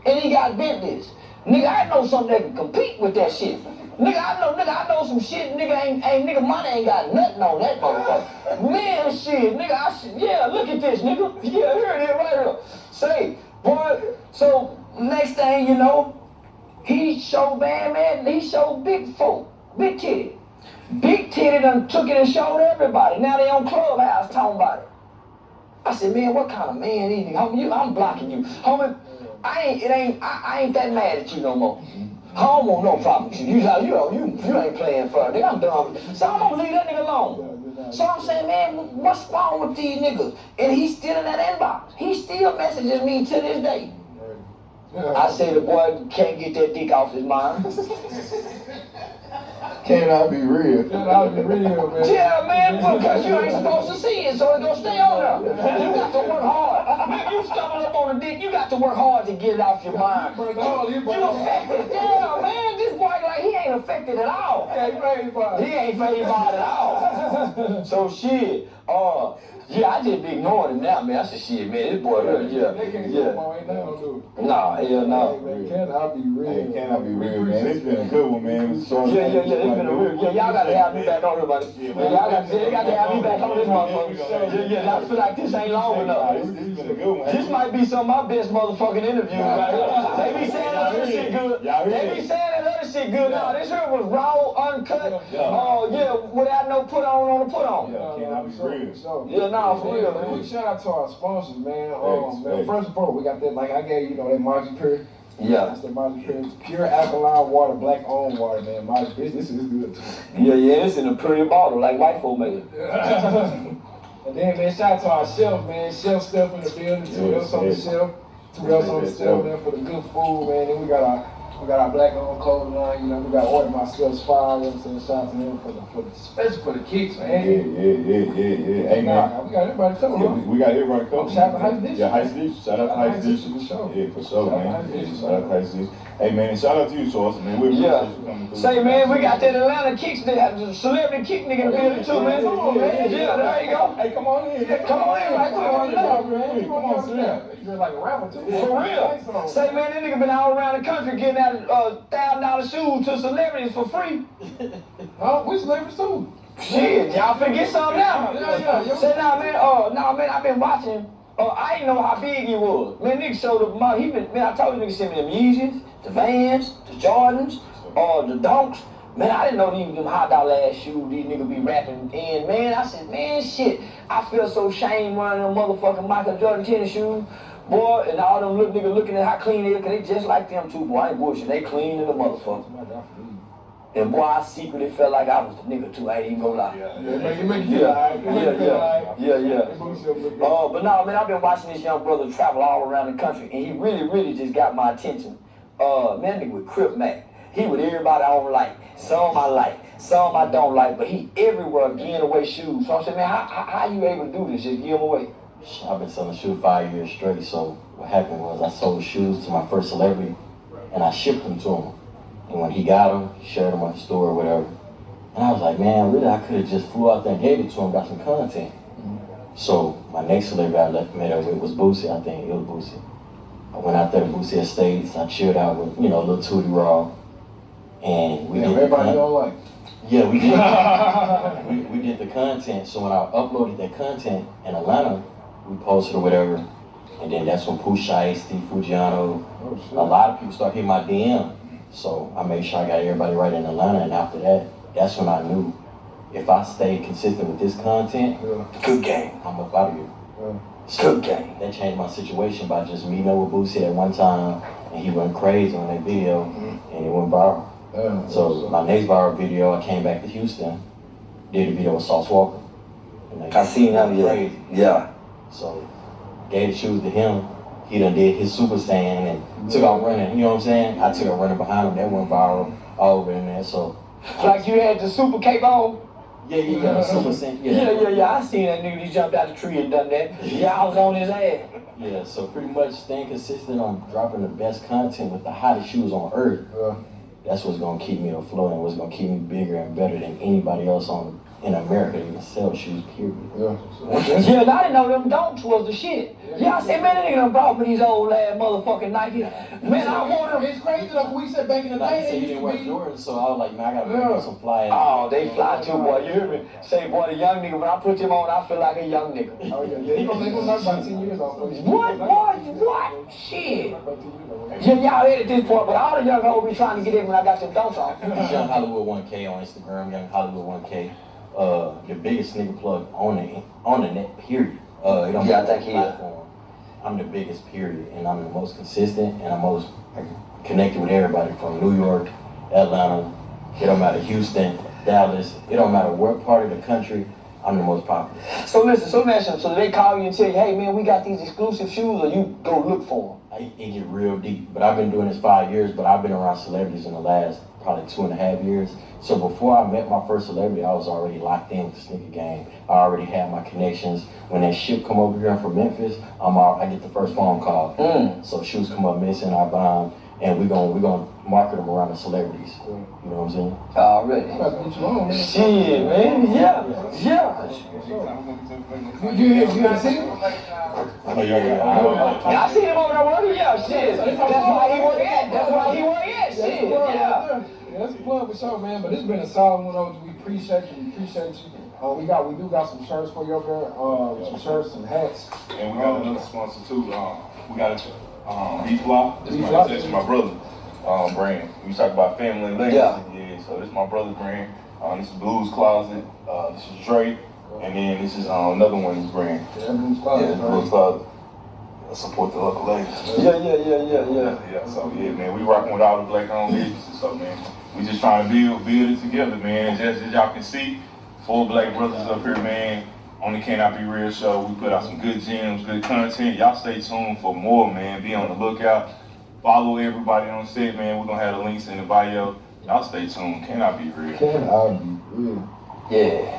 And he got Bentleys. Nigga, I know something that can compete with that shit. Nigga, I know some shit, nigga, money ain't got nothing on that motherfucker. Man, shit, nigga, yeah, look at this, nigga. Yeah, here it is right here. Say, boy, so next thing you know, he showed bad man, he showed big folk, big titty. Big titty done took it and showed everybody. Now they on Clubhouse talking about it. I said, man, what kind of man is he? Homie, I'm blocking you. Homie, I ain't that mad at you no more. I don't want no problem with you. You ain't playing for it, nigga. I'm done. So I'm gonna leave that nigga alone. So I'm saying, man, what's wrong with these niggas? And he's still in that inbox. He still messages me to this day. I say the boy can't get that dick off his mind. Cannot be real. Cannot be real, man. Yeah, man, because you ain't supposed to see it, so it's gonna stay on there. You got to work hard. Man, you stumble up on a dick, you got to work hard to get it off your mind. You affected. Yeah, man, this boy, like, he ain't affected at all. He ain't faded by it. He ain't faded by it at all. So, shit, yeah, I just be ignoring him now, man. I said, shit, man, this boy, yeah. Nah, hell no. Man, cannot be real. Hey, cannot be real, man. It's been a good one, man. It's been a real. Yeah, y'all gotta have me back on here, buddy. Yeah, y'all got to have me back on this motherfucker. Yeah, I feel like this ain't long enough. This might be some of my best motherfucking interviews right here. They be saying that other shit good. They be saying that other shit good. No, this here was raw, uncut. Yeah, without no put on the put on. Yeah, cannot be real. Yeah, nah, for real, man. Big shout out to our sponsors, man. Man, first and foremost, we got that, like I gave you, that Margie Pure. Yeah. That's the Margie Pure. Pure alkaline water, black owned water, man. Margie Pure, this is good too. Yeah, it's in a pretty bottle, like white folk make it. And then, man, shout out to our chef, man. Chef stuff in the building, too. Else on the shelf. Two else on the shelf, man, for the good food, man. Then we got We got our black owned clothing line, you know, we got Order Myself's Fire, you know what I'm saying? Shout out to him especially for the kicks, man. Yeah. Hey, man. We got everybody covered, Yeah, we got everybody covered. Shout out to Heist Dish. Yeah, Heist Dish. Shout out to Heist Dish. For sure. Yeah, for sure, man. Yeah, shout out to Heist Dish. Hey, man, and shout out to you, Charleston, man. We appreciate you coming through. Say, man, we got that Atlanta kicks, the celebrity kick nigga in the building too, man. Come on, man. Yeah, there you go. Hey, come on in. Come on in, right? Come on in, man. Come on, sit down. You're like a rapper, too. For real. Say, man, that nigga been all around the country getting out $1,000 shoes to celebrities for free. Huh? Which celebrities too? Shit, y'all finna get some now. Yeah. Say, nah, man, I've been watching. I didn't know how big he was. Man, nigga showed up. I told you nigga sent me them Yeezys, the Vans, the Jordans, the Dunks. Man, I didn't know these them hot dollar ass shoes these niggas be rapping in. Man, I said, man, shit. I feel so ashamed wearing them motherfucking Michael Jordan tennis shoes. Boy, and all them little niggas looking at how clean they is, cause they just like them too, boy. I ain't bullshit. They clean in the motherfucker. And boy, I secretly felt like I was the nigga too. I ain't even gonna lie. Yeah. But no, man, I've been watching this young brother travel all around the country, and he really just got my attention. Man, nigga with Crip Mac. He with everybody I don't like. Some I like, some I don't like, but he everywhere giving away shoes. So I said, man, how you able to do this? Just give them away. I've been selling shoes 5 years straight, so what happened was I sold shoes to my first celebrity, and I shipped them to him. And when he got them, he shared them at the store or whatever. And I was like, man, really, I could have just flew out there and gave it to him, got some content. So my next celebrity I met up with was Boosie, I think, it was Boosie. I went out there to Boosie Estates, I chilled out with, a little Tootie Raw. And we did everybody don't like. Yeah, we did. we did the content. So when I uploaded that content in Atlanta, we posted or whatever, and then that's when Pusha, Steve Fujiano, a lot of people started hitting my DM. So I made sure I got everybody right in Atlanta, and after that, that's when I knew if I stayed consistent with this content, Good game. I'm up out of here. Good game. That changed my situation by just meeting up with Boosie at one time, and he went crazy on that video, and it went viral. So my next viral video, I came back to Houston, did a video with Sauce Walker. I seen him, yeah. So gave the shoes to him. He done did his Super Saiyan and took off running. You know what I'm saying? I took off running behind him. That went viral all over in there. So like you had the super cape on. Yeah, Super Saiyan. Yeah. I seen that nigga. He jumped out the tree and done that. Yeah, I was on his ass. Yeah. So pretty much staying consistent on dropping the best content with the hottest shoes on earth. That's what's gonna keep me afloat and what's gonna keep me bigger and better than anybody else in America that even sell shoes, period. Yeah, and I didn't know them Dunks was the shit. Yeah, I said, man, that nigga done brought me these old ass motherfucking Nike. Man, I want them. It's crazy though, we said back in the day, They didn't wear Jordan, so I was like, man, I gotta wear some fly. Oh, they fly too, boy. You hear me? Say, boy, the young nigga, when I put them on, I feel like a young nigga. Oh, yeah. They gonna knock about 10 years off of you. What, boy? What? Shit. Yeah, y'all hit at this point, but all the young hoes be trying to get in when I got some Dunks on. Young Hollywood 1K on Instagram, Young Hollywood 1K. The biggest nigga plug on the net, period. It don't Yeah, I matter think he is. platform. I'm the biggest, period, and I'm the most consistent, and I'm most connected with everybody from New York, Atlanta. It don't matter Houston, Dallas. It don't matter what part of the country. I'm the most popular. So listen, so listen, so they call you and tell you, hey man, we got these exclusive shoes, or you go look for them. It get real deep, but I've been doing this 5 years, but I've been around celebrities in the last probably 2.5 years. So before I met my first celebrity, I was already locked in with the sneaker game. I already had my connections. When that ship come over here from Memphis, I get the first phone call. So shoes come up missing, I buy them, and we're gonna market them around the celebrities. You know what I'm saying? Already. Shit, man. Yeah. You gotta see him? Oh, yeah. I seen him over there working. Yeah, shit. That's why he work at. That's why he work at. Shit. Yeah. That's a plug for sure, man. But it's been a solid one, OG. We appreciate you. We do got some shirts for you up there. Some shirts, some hats. And we got another sponsor too. We got B-Fly. This is my brother brand. We talk about family and legacy. Yeah. So this is my brother's brand. This is Blues Closet. This is Drake. And then this is another one's brand. Yeah, Blues Closet. Yeah, Blues Closet. Support the local ladies. Yeah. So yeah, man, we rocking with all the black-owned businesses. So man, we just trying to build it together, man. Just as y'all can see, 4 black brothers up here, man. On the Can I Be Real show, we put out some good gems, good content. Y'all stay tuned for more, man. Be on the lookout. Follow everybody on set, man. We're gonna have the links in the bio. Y'all stay tuned. Can I be real? Can I be real? Yeah.